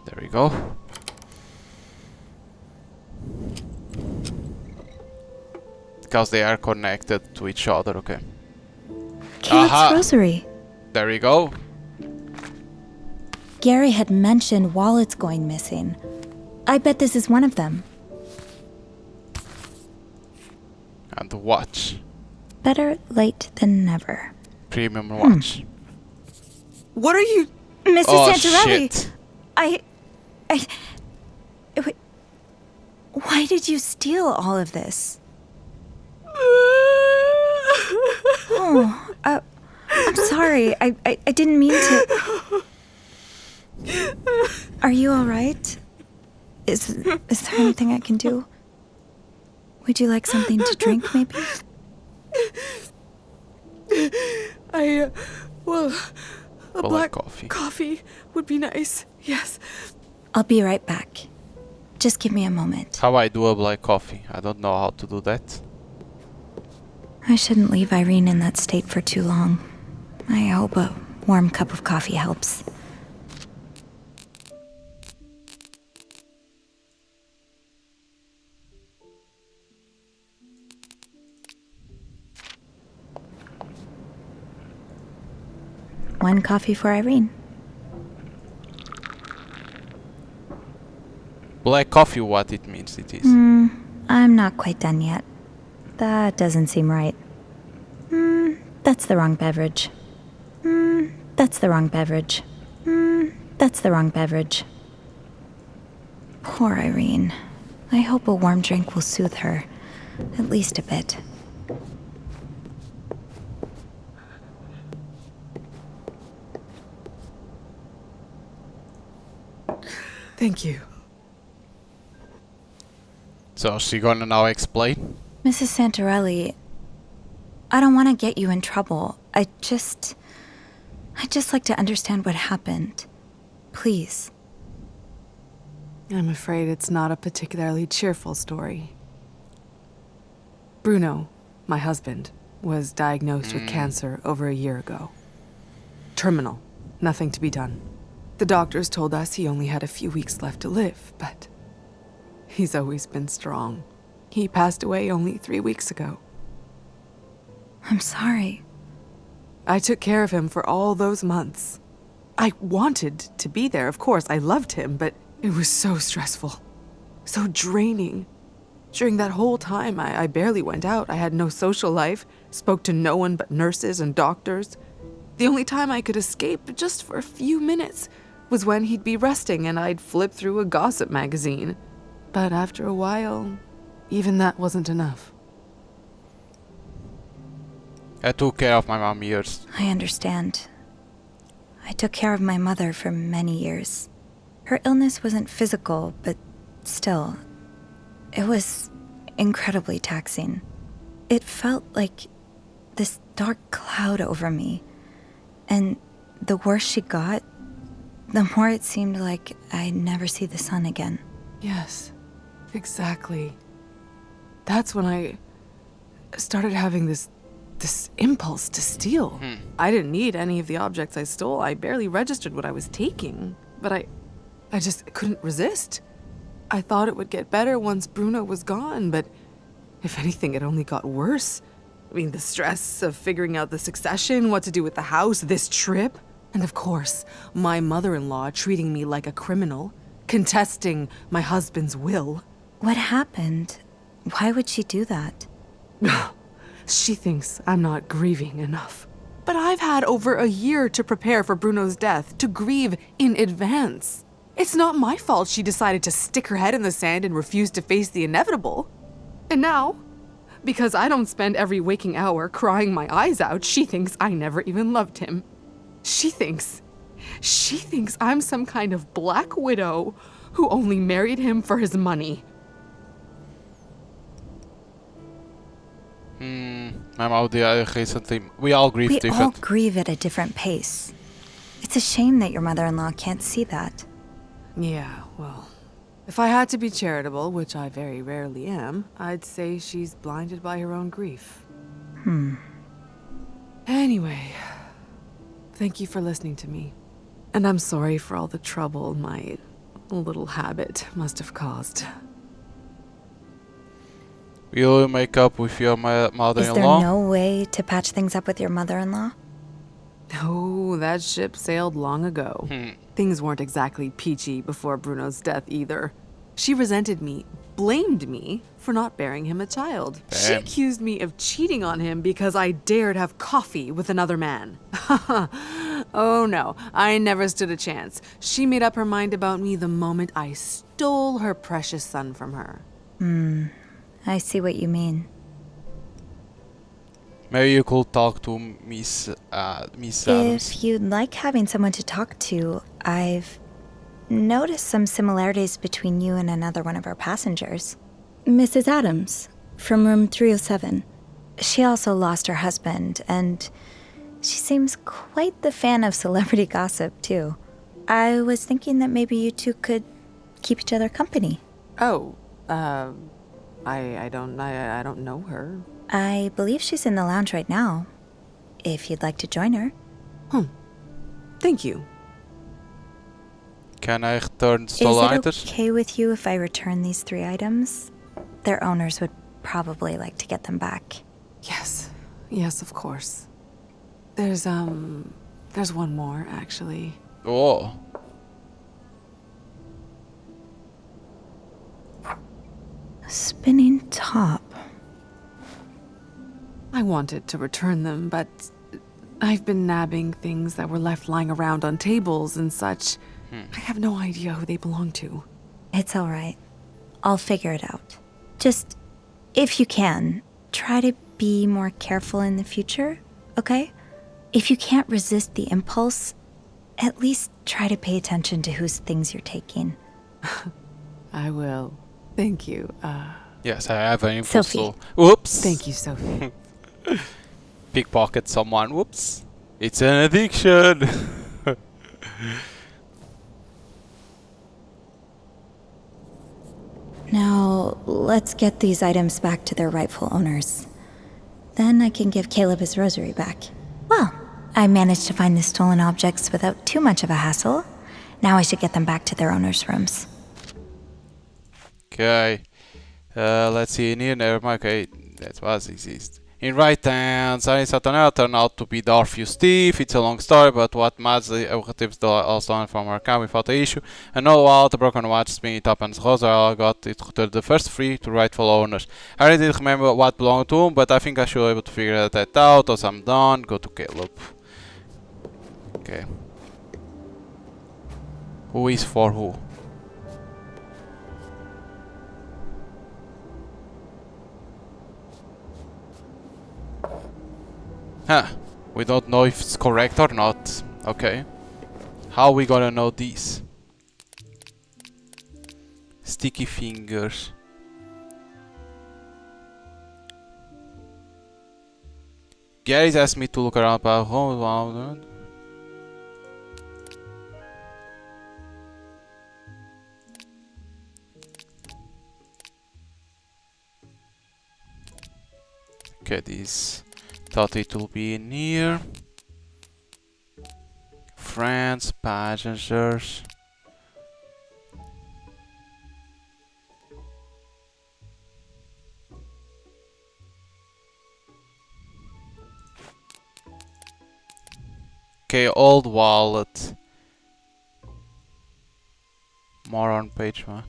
There we go. Because they are connected to each other, okay. Caleb's rosary. There we go. Gary had mentioned wallets going missing. I bet this is one of them. And the watch. Better late than never. Premium watch. What are you... Mrs. Oh, Santorelli! shit. Wait, why did you steal all of this? Oh, I'm sorry. I didn't mean to. Are you all right? Is there anything I can do? Would you like something to drink, maybe? Well, a black coffee. Coffee would be nice, yes. I'll be right back. Just give me a moment. How I do a black coffee? I don't know how to do that. I shouldn't leave Irene in that state for too long. I hope a warm cup of coffee helps. One coffee for Irene. Black coffee, what it means it is. I'm not quite done yet. That doesn't seem right. That's the wrong beverage. That's the wrong beverage. That's the wrong beverage. Poor Irene. I hope a warm drink will soothe her. At least a bit. Thank you. So she gonna now explain? Mrs. Santorelli, I don't want to get you in trouble. I'd just like to understand what happened. Please. I'm afraid it's not a particularly cheerful story. Bruno, my husband, was diagnosed with cancer over a year ago. Terminal. Nothing to be done. The doctors told us he only had a few weeks left to live, but he's always been strong. He passed away only 3 weeks ago. I'm sorry. I took care of him for all those months. I wanted to be there, of course. I loved him, but it was so stressful. So draining. During that whole time, I barely went out. I had no social life, spoke to no one but nurses and doctors. The only time I could escape, just for a few minutes, was when he'd be resting and I'd flip through a gossip magazine. But after a while, even that wasn't enough. I took care of my mom years. I understand. I took care of my mother for many years. Her illness wasn't physical, but still, it was incredibly taxing. It felt like this dark cloud over me. And the worse she got, the more it seemed like I'd never see the sun again. Yes, exactly. That's when I started having this impulse to steal. I didn't need any of the objects I stole. I barely registered what I was taking. But I just couldn't resist. I thought it would get better once Bruno was gone, but If anything, it only got worse. I mean, the stress of figuring out the succession, what to do with the house, this trip. And of course, my mother-in-law treating me like a criminal, contesting my husband's will. What happened? Why would she do that? She thinks I'm not grieving enough. But I've had over a year to prepare for Bruno's death, to grieve in advance. It's not my fault she decided to stick her head in the sand and refuse to face the inevitable. And now, because I don't spend every waking hour crying my eyes out, she thinks I never even loved him. She thinks I'm some kind of black widow who only married him for his money. My mom recently. We all grieve We all different. grieve at a different pace. It's a shame that your mother-in-law can't see that. Yeah, well, if I had to be charitable, which I very rarely am, I'd say she's blinded by her own grief. Anyway, thank you for listening to me. And I'm sorry for all the trouble my little habit must have caused. Will you make up with your Is there mother-in-law? no way to patch things up with your mother-in-law? Oh, that ship sailed long ago. Things weren't exactly peachy before Bruno's death either. She resented me, blamed me for not bearing him a child. She Damn. accused me of cheating on him because I dared have coffee with another man. Oh no, I never stood a chance. She made up her mind about me the moment I stole her precious son from her. I see what you mean. Maybe you could talk to Miss Adams. If you'd like having someone to talk to, I've noticed some similarities between you and another one of our passengers. Mrs. Adams, from room 307. She also lost her husband, and she seems quite the fan of celebrity gossip, too. I was thinking that maybe you two could keep each other company. Oh, I don't know her. I believe she's in the lounge right now, if you'd like to join her. Thank you. Can I return Is stolen it items? okay with you if I return these 3 items? Their owners would probably like to get them back. Yes, of course. There's one more, actually. Oh. A spinning top. I wanted to return them, but I've been nabbing things that were left lying around on tables and such. I have no idea who they belong to. It's all right. I'll figure it out. Just, if you can, try to be more careful in the future, okay? If you can't resist the impulse, at least try to pay attention to whose things you're taking. I will. Thank you. Yes, I have an impulse. Sophie. Whoops. Thank you, Sophie. Pickpocket someone. Whoops. It's an addiction. Now, let's get these items back to their rightful owners. Then I can give Caleb his rosary back. Well, I managed to find the stolen objects without too much of a hassle. Now I should get them back to their owners' rooms. Okay. Let's see. In here, never mind. Okay, that was exist. In right hand, Sunny Satanel turned out to be Darth Steve. It's a long story, but what matters the operatives all stolen from our account without the issue. And all while the broken watch spinning it up and Rosa got it to the first 3 to rightful owners. I really didn't remember what belonged to whom, but I think I should be able to figure that out. As I'm done, go to Caleb. Okay. Who is for who? Huh. We don't know if it's correct or not. Okay. How we gonna know this? Sticky fingers. Gary's asked me to look around about home. Okay, this thought it will be in here. Friends, passengers. Okay, old wallet. More on page 1.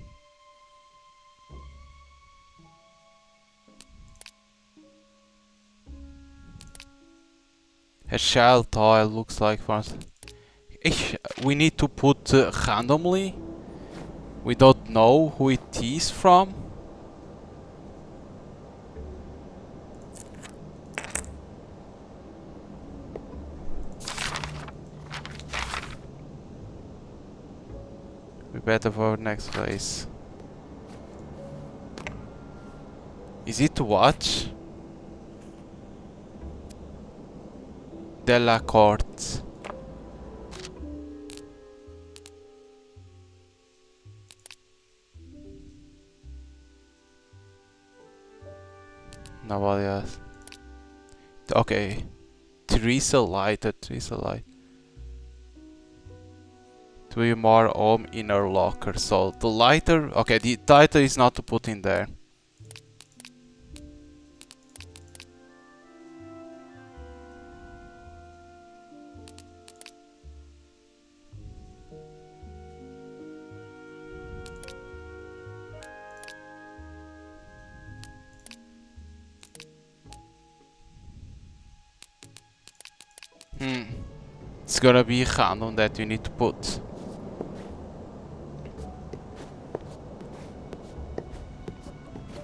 A child toy looks like for us. We need to put randomly. We don't know who it is from. We better for next phase. Is it to watch? Della Corte. Nobody else. Okay. Teresa lighter. Teresa light. To be more home in her locker. So the lighter. Okay, the lighter is not to put in there. It's gonna be random that you need to put.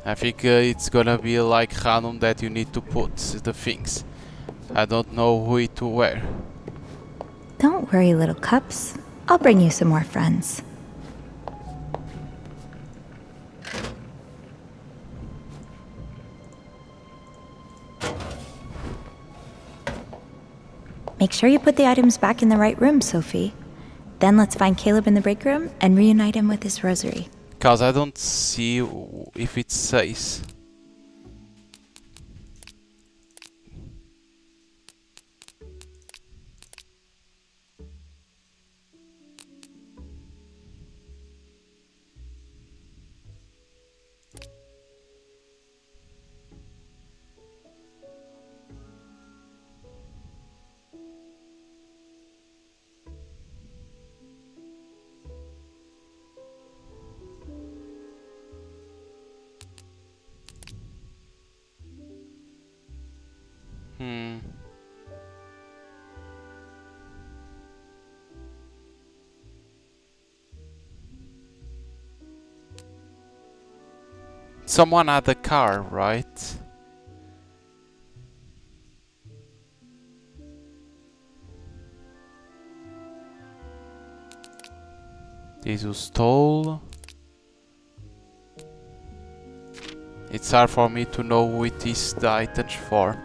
I think it's gonna be like random that you need to put the things. I don't know who it to wear. Don't worry, little cups. I'll bring you some more friends. Make sure you put the items back in the right room, Sophie. Then let's find Caleb in the break room and reunite him with his rosary. Cause I don't see if it says. Someone had the car, right? These who stole. It's hard for me to know who it is the item for.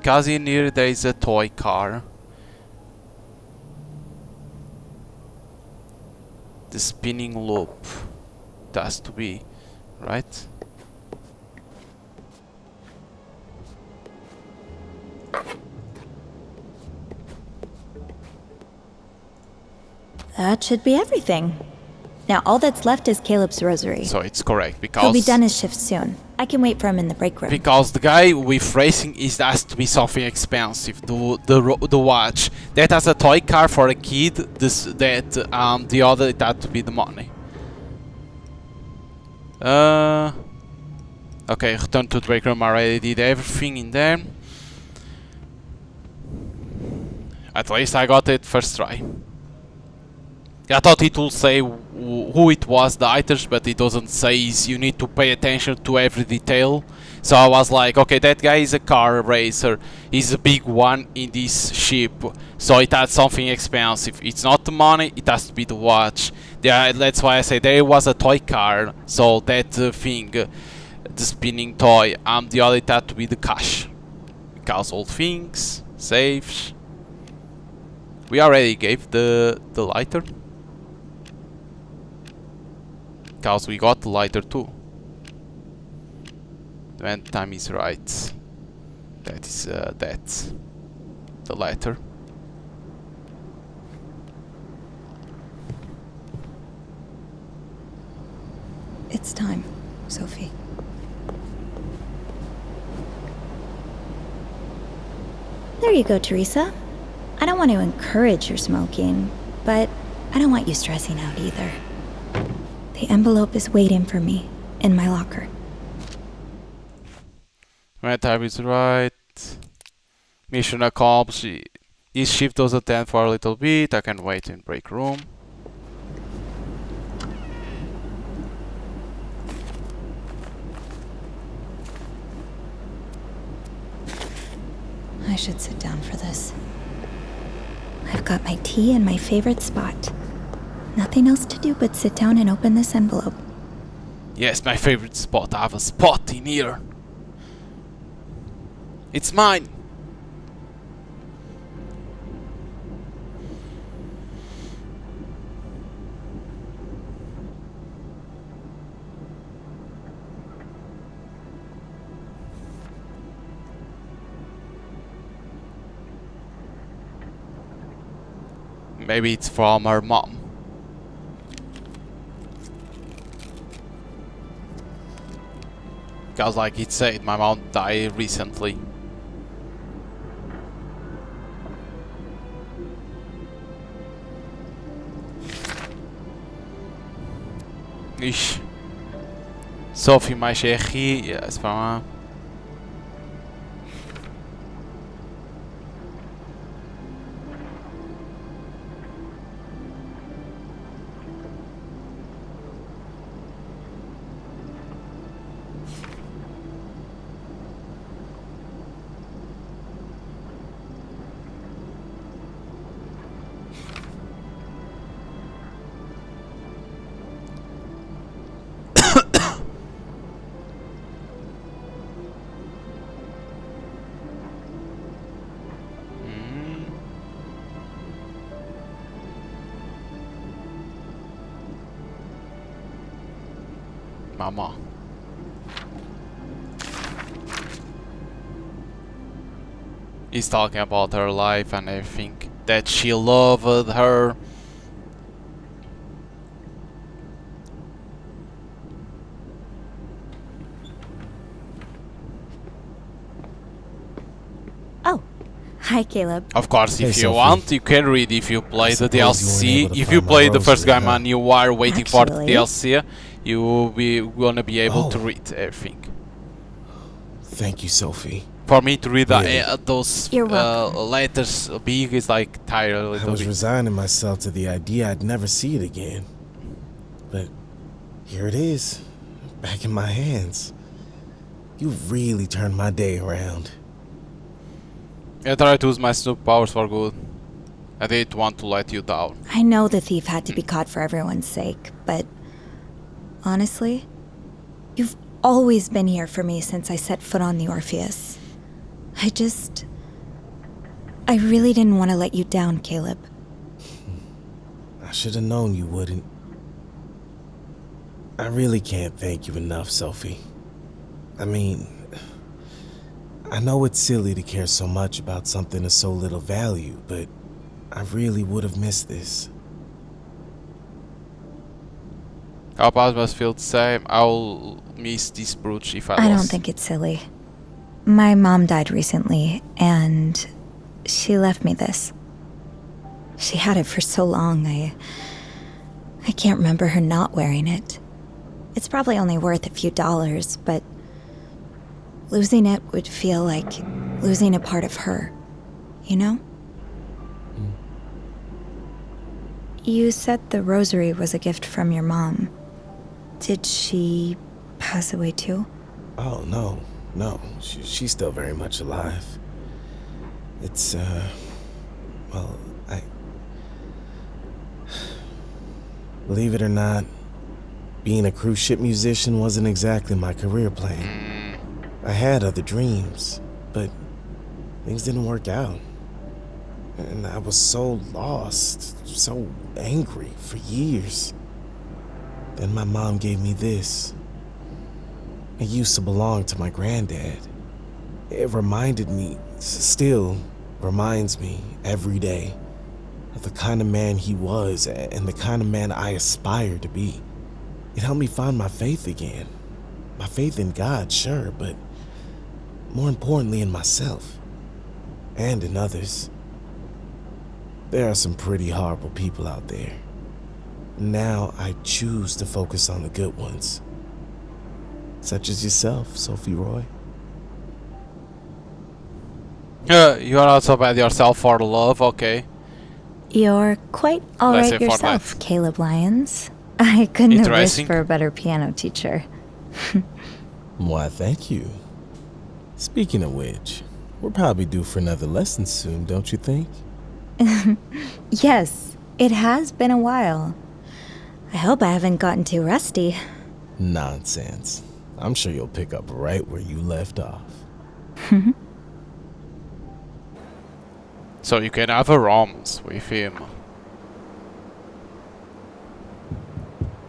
Cause in here there is a toy car. The spinning loop. It has to be, right? That should be everything. Now all that's left is Caleb's rosary. So it's correct because He'll be done his shift soon. I can wait for him in the break room. Because the guy with racing has to be something expensive. The watch that has a toy car for a kid. The other it had to be the money. Okay, return to the break room. I already did everything in there. At least I got it first try. I thought it would say who it was, the items, but it doesn't say. You need to pay attention to every detail. So I was like, okay, that guy is a car racer. He's a big one in this ship. So it had something expensive. It's not the money, it has to be the watch. Yeah, that's why I say there was a toy car. So that thing, the spinning toy, the other it had to be the cash. Because all things, safes. We already gave the lighter. Because we got the lighter too. When time is right. That is that. The lighter. It's time, Sophie. There you go, Teresa. I don't want to encourage your smoking, but I don't want you stressing out either. The envelope is waiting for me in my locker. My time is right. Mission accomplished. This shift does attend for a little bit. I can wait in break room. I should sit down for this. I've got my tea in my favorite spot. Nothing else to do but sit down and open this envelope. Yes, my favorite spot. I have a spot in here. It's mine. Maybe it's from her mom. Because like it said, my mom died recently. Ixi. Sophie, mais chérie. Yeah, c'est pas mal. Mama. He's talking about her life and everything. That she loved her. Oh, hi Caleb. Of course, Hey, if you Sophie. want, you can read if you play the suppose you weren't DLC. able to If you find my play the first rosary, game huh? and you are waiting for the Actually. DLC, you will be gonna be able to Oh. read everything. Thank you, Sophie. For me to read Really? those You're welcome. letters big is like tired a I little was bit. resigning myself to the idea I'd never see it again. But here it is, back in my hands. You really turned my day around. I try to use my superpowers for good. I didn't want to let you down. I know the thief had to be caught for everyone's sake, but honestly, you've always been here for me since I set foot on the Orpheus. I really didn't want to let you down, Caleb. I should have known you wouldn't. I really can't thank you enough, Sophie. I mean, I know it's silly to care so much about something of so little value, but I really would have missed this. Our past must feel the same. I'll miss this brooch if I I lost. don't think it's silly. My mom died recently, and she left me this. She had it for so long, I can't remember her not wearing it. It's probably only worth a few dollars, but losing it would feel like losing a part of her, you know? You said the rosary was a gift from your mom. Did she pass away too? Oh, no. She's still very much alive. It's, well, believe it or not, being a cruise ship musician wasn't exactly my career plan. I had other dreams, but things didn't work out. And I was so lost, so angry for years. Then my mom gave me this. It used to belong to my granddad. It reminded me, still reminds me every day of the kind of man he was and the kind of man I aspire to be. It helped me find my faith again. My faith in God, sure, but more importantly in myself and in others. There are some pretty horrible people out there. Now I choose to focus on the good ones. Such as yourself, Sophie Roy. You are not so bad yourself for love, okay. You're quite Let's alright say for yourself, that. Caleb Lyons. I couldn't have wished Interesting. for a better piano teacher. Why, thank you. Speaking of which, we're probably due for another lesson soon, don't you think? Yes, it has been a while. I hope I haven't gotten too rusty. Nonsense. I'm sure you'll pick up right where you left off. So you can have a romance with him.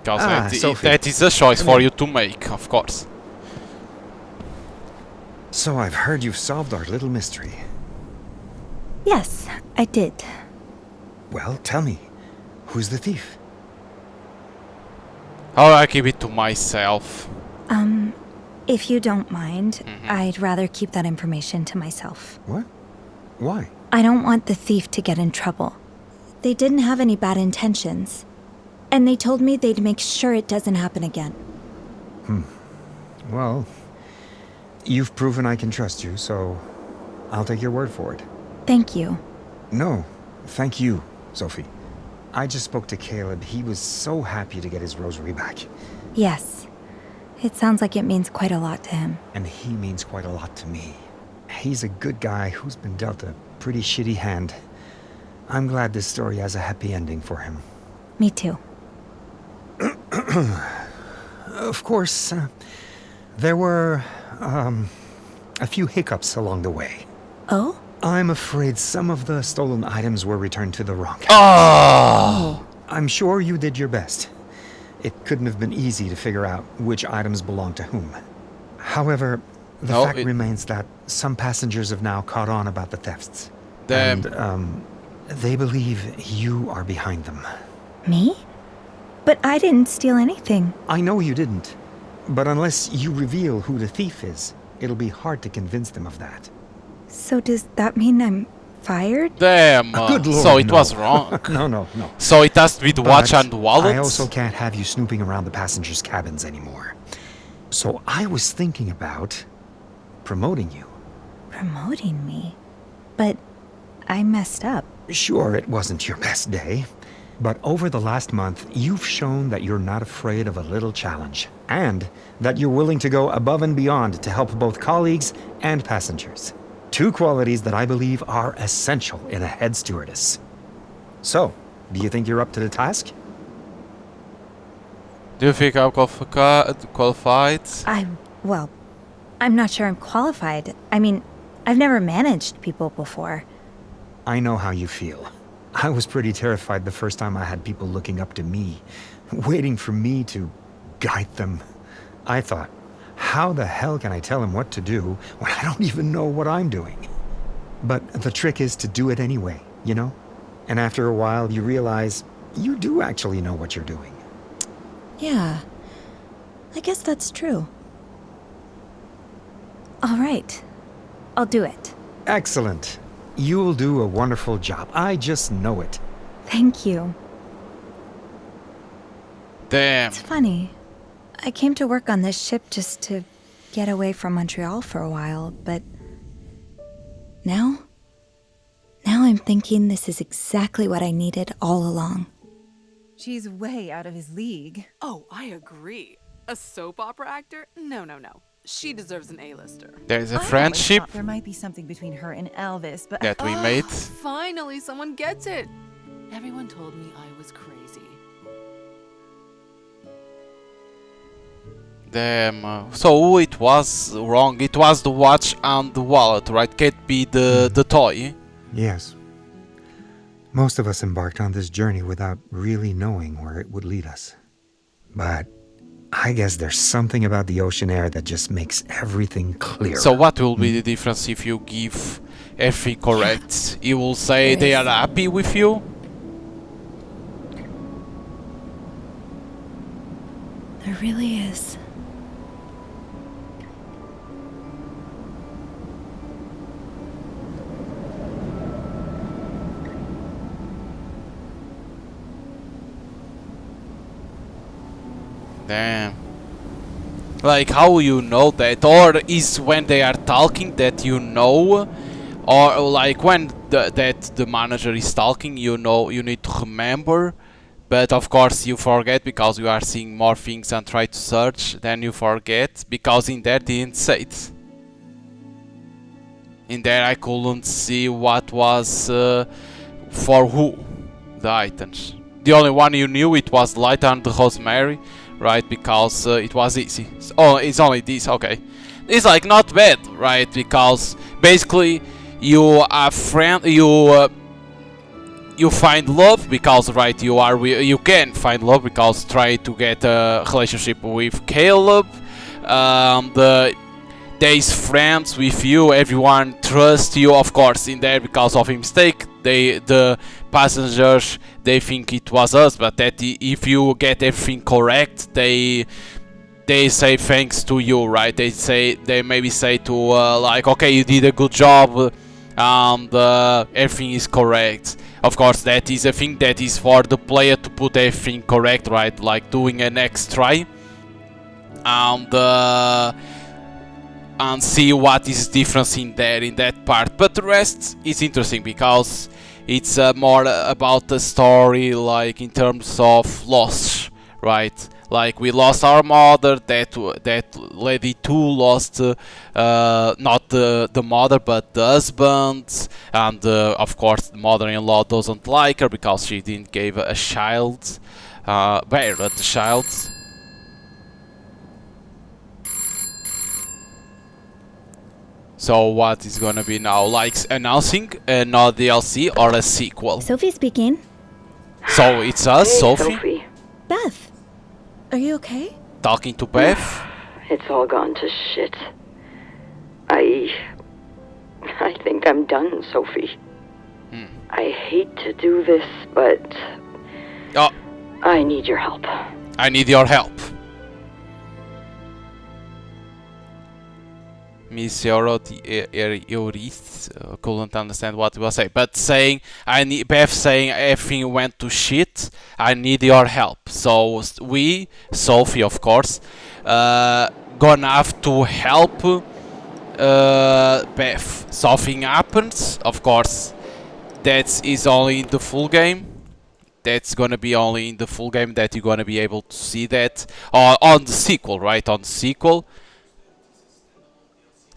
Because Sophie. that is a choice for you to make, of course. So I've heard you've solved our little mystery. Yes, I did. Well, tell me, who's the thief? I'll keep it to myself. If you don't mind, I'd rather keep that information to myself. What? Why? I don't want the thief to get in trouble. They didn't have any bad intentions. And they told me they'd make sure it doesn't happen again. Well, you've proven I can trust you, so I'll take your word for it. Thank you. No, thank you, Sophie. I just spoke to Caleb. He was so happy to get his rosary back. Yes. It sounds like it means quite a lot to him. And he means quite a lot to me. He's a good guy who's been dealt a pretty shitty hand. I'm glad this story has a happy ending for him. Me too. Of course, there were, a few hiccups along the way. Oh? I'm afraid some of the stolen items were returned to the wrong house. Oh! I'm sure you did your best. It couldn't have been easy to figure out which items belong to whom. However, the fact remains that some passengers have now caught on about the thefts. Damn. And, they believe you are behind them. Me? But I didn't steal anything. I know you didn't, but unless you reveal who the thief is, it'll be hard to convince them of that. So does that mean I'm fired? Damn. Good lord, so it no. was wrong. No. So it has to be the watch But and wallet? I also can't have you snooping around the passengers' cabins anymore. So I was thinking about promoting you. Promoting me? But I messed up. Sure, it wasn't your best day, but over the last month, you've shown that you're not afraid of a little challenge, and that you're willing to go above and beyond to help both colleagues and passengers. Two qualities that I believe are essential in a head stewardess. So, do you think you're up to the task? Do you think I'm qualified? Well, I'm not sure I'm qualified. I mean, I've never managed people before. I know how you feel. I was pretty terrified the first time I had people looking up to me, waiting for me to guide them. I thought, how the hell can I tell them what to do when I don't even know what I'm doing? But the trick is to do it anyway, you know? And after a while, you realize you do actually know what you're doing. Yeah, I guess that's true. All right, I'll do it. Excellent. You'll do a wonderful job. I just know it. Thank you. Damn. It's funny. I came to work on this ship just to get away from Montreal for a while, but now I'm thinking this is exactly what I needed all along. She's way out of his league. Oh, I agree. A soap opera actor? No. She deserves an A-lister. There's a I friendship always thought there might be something between her and Elvis, but that we made. Finally, someone gets it. Everyone told me I was crazy. Damn. So it was wrong. It was the watch and the wallet, right? Can't be the toy. Yes. Most of us embarked on this journey without really knowing where it would lead us. But I guess there's something about the ocean air that just makes everything clear. So what will be the difference if you give everything correct? You will say they are happy with you? There really is. Damn. Like, how you know that? Or is when they are talking that you know? Or like when the manager is talking, you know, you need to remember. But of course you forget because you are seeing more things and try to search. Then you forget because in there didn't say it. In there I couldn't see what was for who the items. The only one you knew it was Light and the Rosemary, right? Because it was easy. Oh, it's only this, okay. It's like not bad, right? Because basically you are friend, you find love because right you can find love because try to get a relationship with Caleb. There's friends with you, everyone trusts you, of course, in there because of a mistake. The passengers, they think it was us, but that if you get everything correct, they say thanks to you, right? They maybe say to like, okay, you did a good job, and everything is correct. Of course, that is a thing that is for the player to put everything correct, right? Like doing a next try, and see what is difference in there in that part. But the rest is interesting because it's more about the story, like in terms of loss, right? Like we lost our mother, that lady too lost not the mother but the husband, and of course the mother-in-law doesn't like her because she didn't give a child, bear a child. So what is gonna be now? Like announcing another DLC or a sequel? Sophie speaking. So it's us, Hey, Sophie? Beth, are you okay? Talking to Beth? It's all gone to shit. I think I'm done, Sophie. I hate to do this, but Oh, I need your help. I need your help. Miss Euris couldn't understand what he was saying, but saying Beth saying everything went to shit. I need your help. So we, Sophie, of course, gonna have to help Beth. Something happens, of course. That is only in the full game. That's gonna be only in the full game that you're gonna be able to see that on the sequel, right? On the sequel.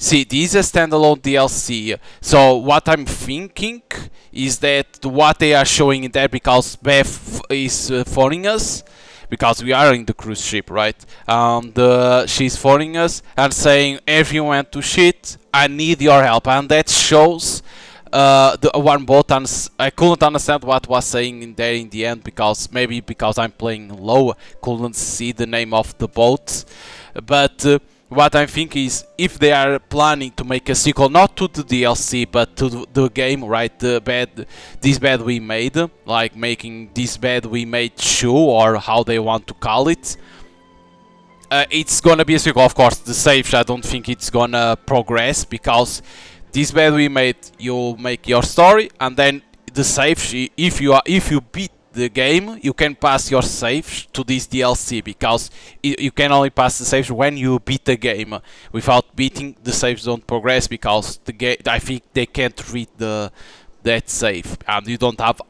See, this is a standalone DLC, so what I'm thinking is that what they are showing in there, because Beth is phoning us, because we are in the cruise ship, right? And she's phoning us and saying, everyone went to shit, I need your help, and that shows the one boat, and I couldn't understand what was saying in there in the end, because maybe because I'm playing low, couldn't see the name of the boat, but what I think is, if they are planning to make a sequel, not to the DLC, but to the game, right? This bed we made, like making this bed we made 2, or how they want to call it. It's gonna be a sequel, of course. The saves, I don't think it's gonna progress, because this bed we made, you make your story, and then the saves, if you beat the game, you can pass your saves to this DLC, because you can only pass the saves when you beat the game. Without beating, the saves don't progress, because the game, I think they can't read that save, and you don't have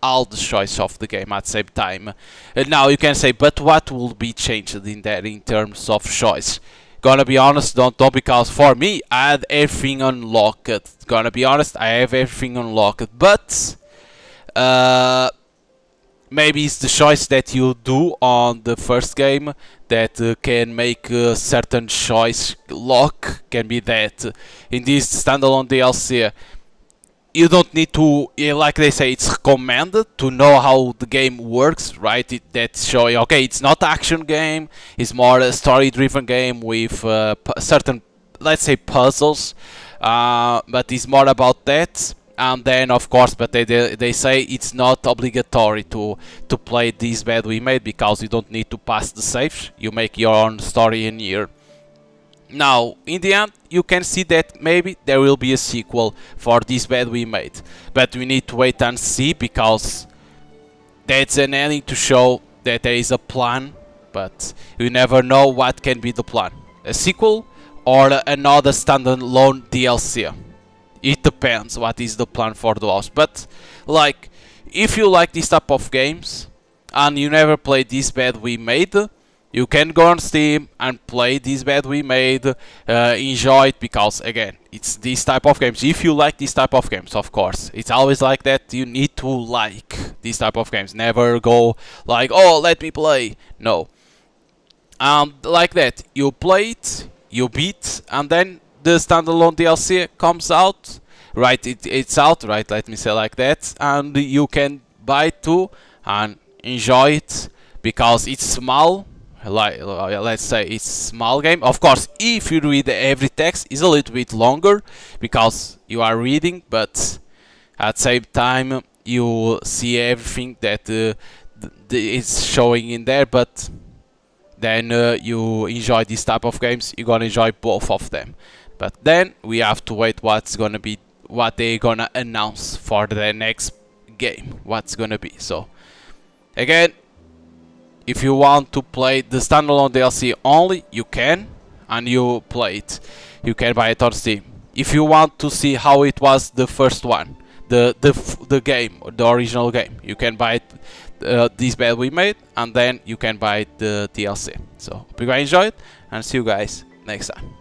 all the choice of the game at the same time. And now you can say, but what will be changed in there in terms of choice? Gonna be honest, don't, because for me, I had everything unlocked. Gonna be honest, I have everything unlocked, but maybe it's the choice that you do on the first game that can make a certain choice lock. Can be that in this standalone DLC you don't need to, like they say, it's recommended to know how the game works, right? That's showing, okay, it's not action game, it's more a story driven game with certain, let's say, puzzles, but it's more about that. And then, of course, but they say it's not obligatory to play this bed we made, because you don't need to pass the saves. You make your own story in here. Now, in the end, you can see that maybe there will be a sequel for this bed we made. But we need to wait and see, because that's an ending to show that there is a plan but you never know what can be the plan. A sequel or another standalone DLC. It depends what is the plan for the house. But like, if you like this type of games and you never played This Bad We Made, you can go on Steam and play This Bad We Made, enjoy it, because again, it's this type of games. If you like this type of games, of course, it's always like that. You need to like this type of games. Never go like, oh, let me play. No. Like that, you play it, you beat, and then the standalone DLC comes out. Right, it's out, right, let me say like that, and you can buy it too and enjoy it, because it's small. Like, let's say it's small game. Of course, if you read every text, it's a little bit longer because you are reading, but at the same time you see everything that is showing in there. But then you enjoy this type of games, you're gonna enjoy both of them. But then we have to wait what they're gonna announce for the next game, what's gonna be. So again, if you want to play the standalone DLC only, you can, and you play it. You can buy it on Steam. If you want to see how it was the first one, the game, the original game, you can buy it, This Bad We Made, and then you can buy the DLC. So hope you guys enjoyed, and see you guys next time.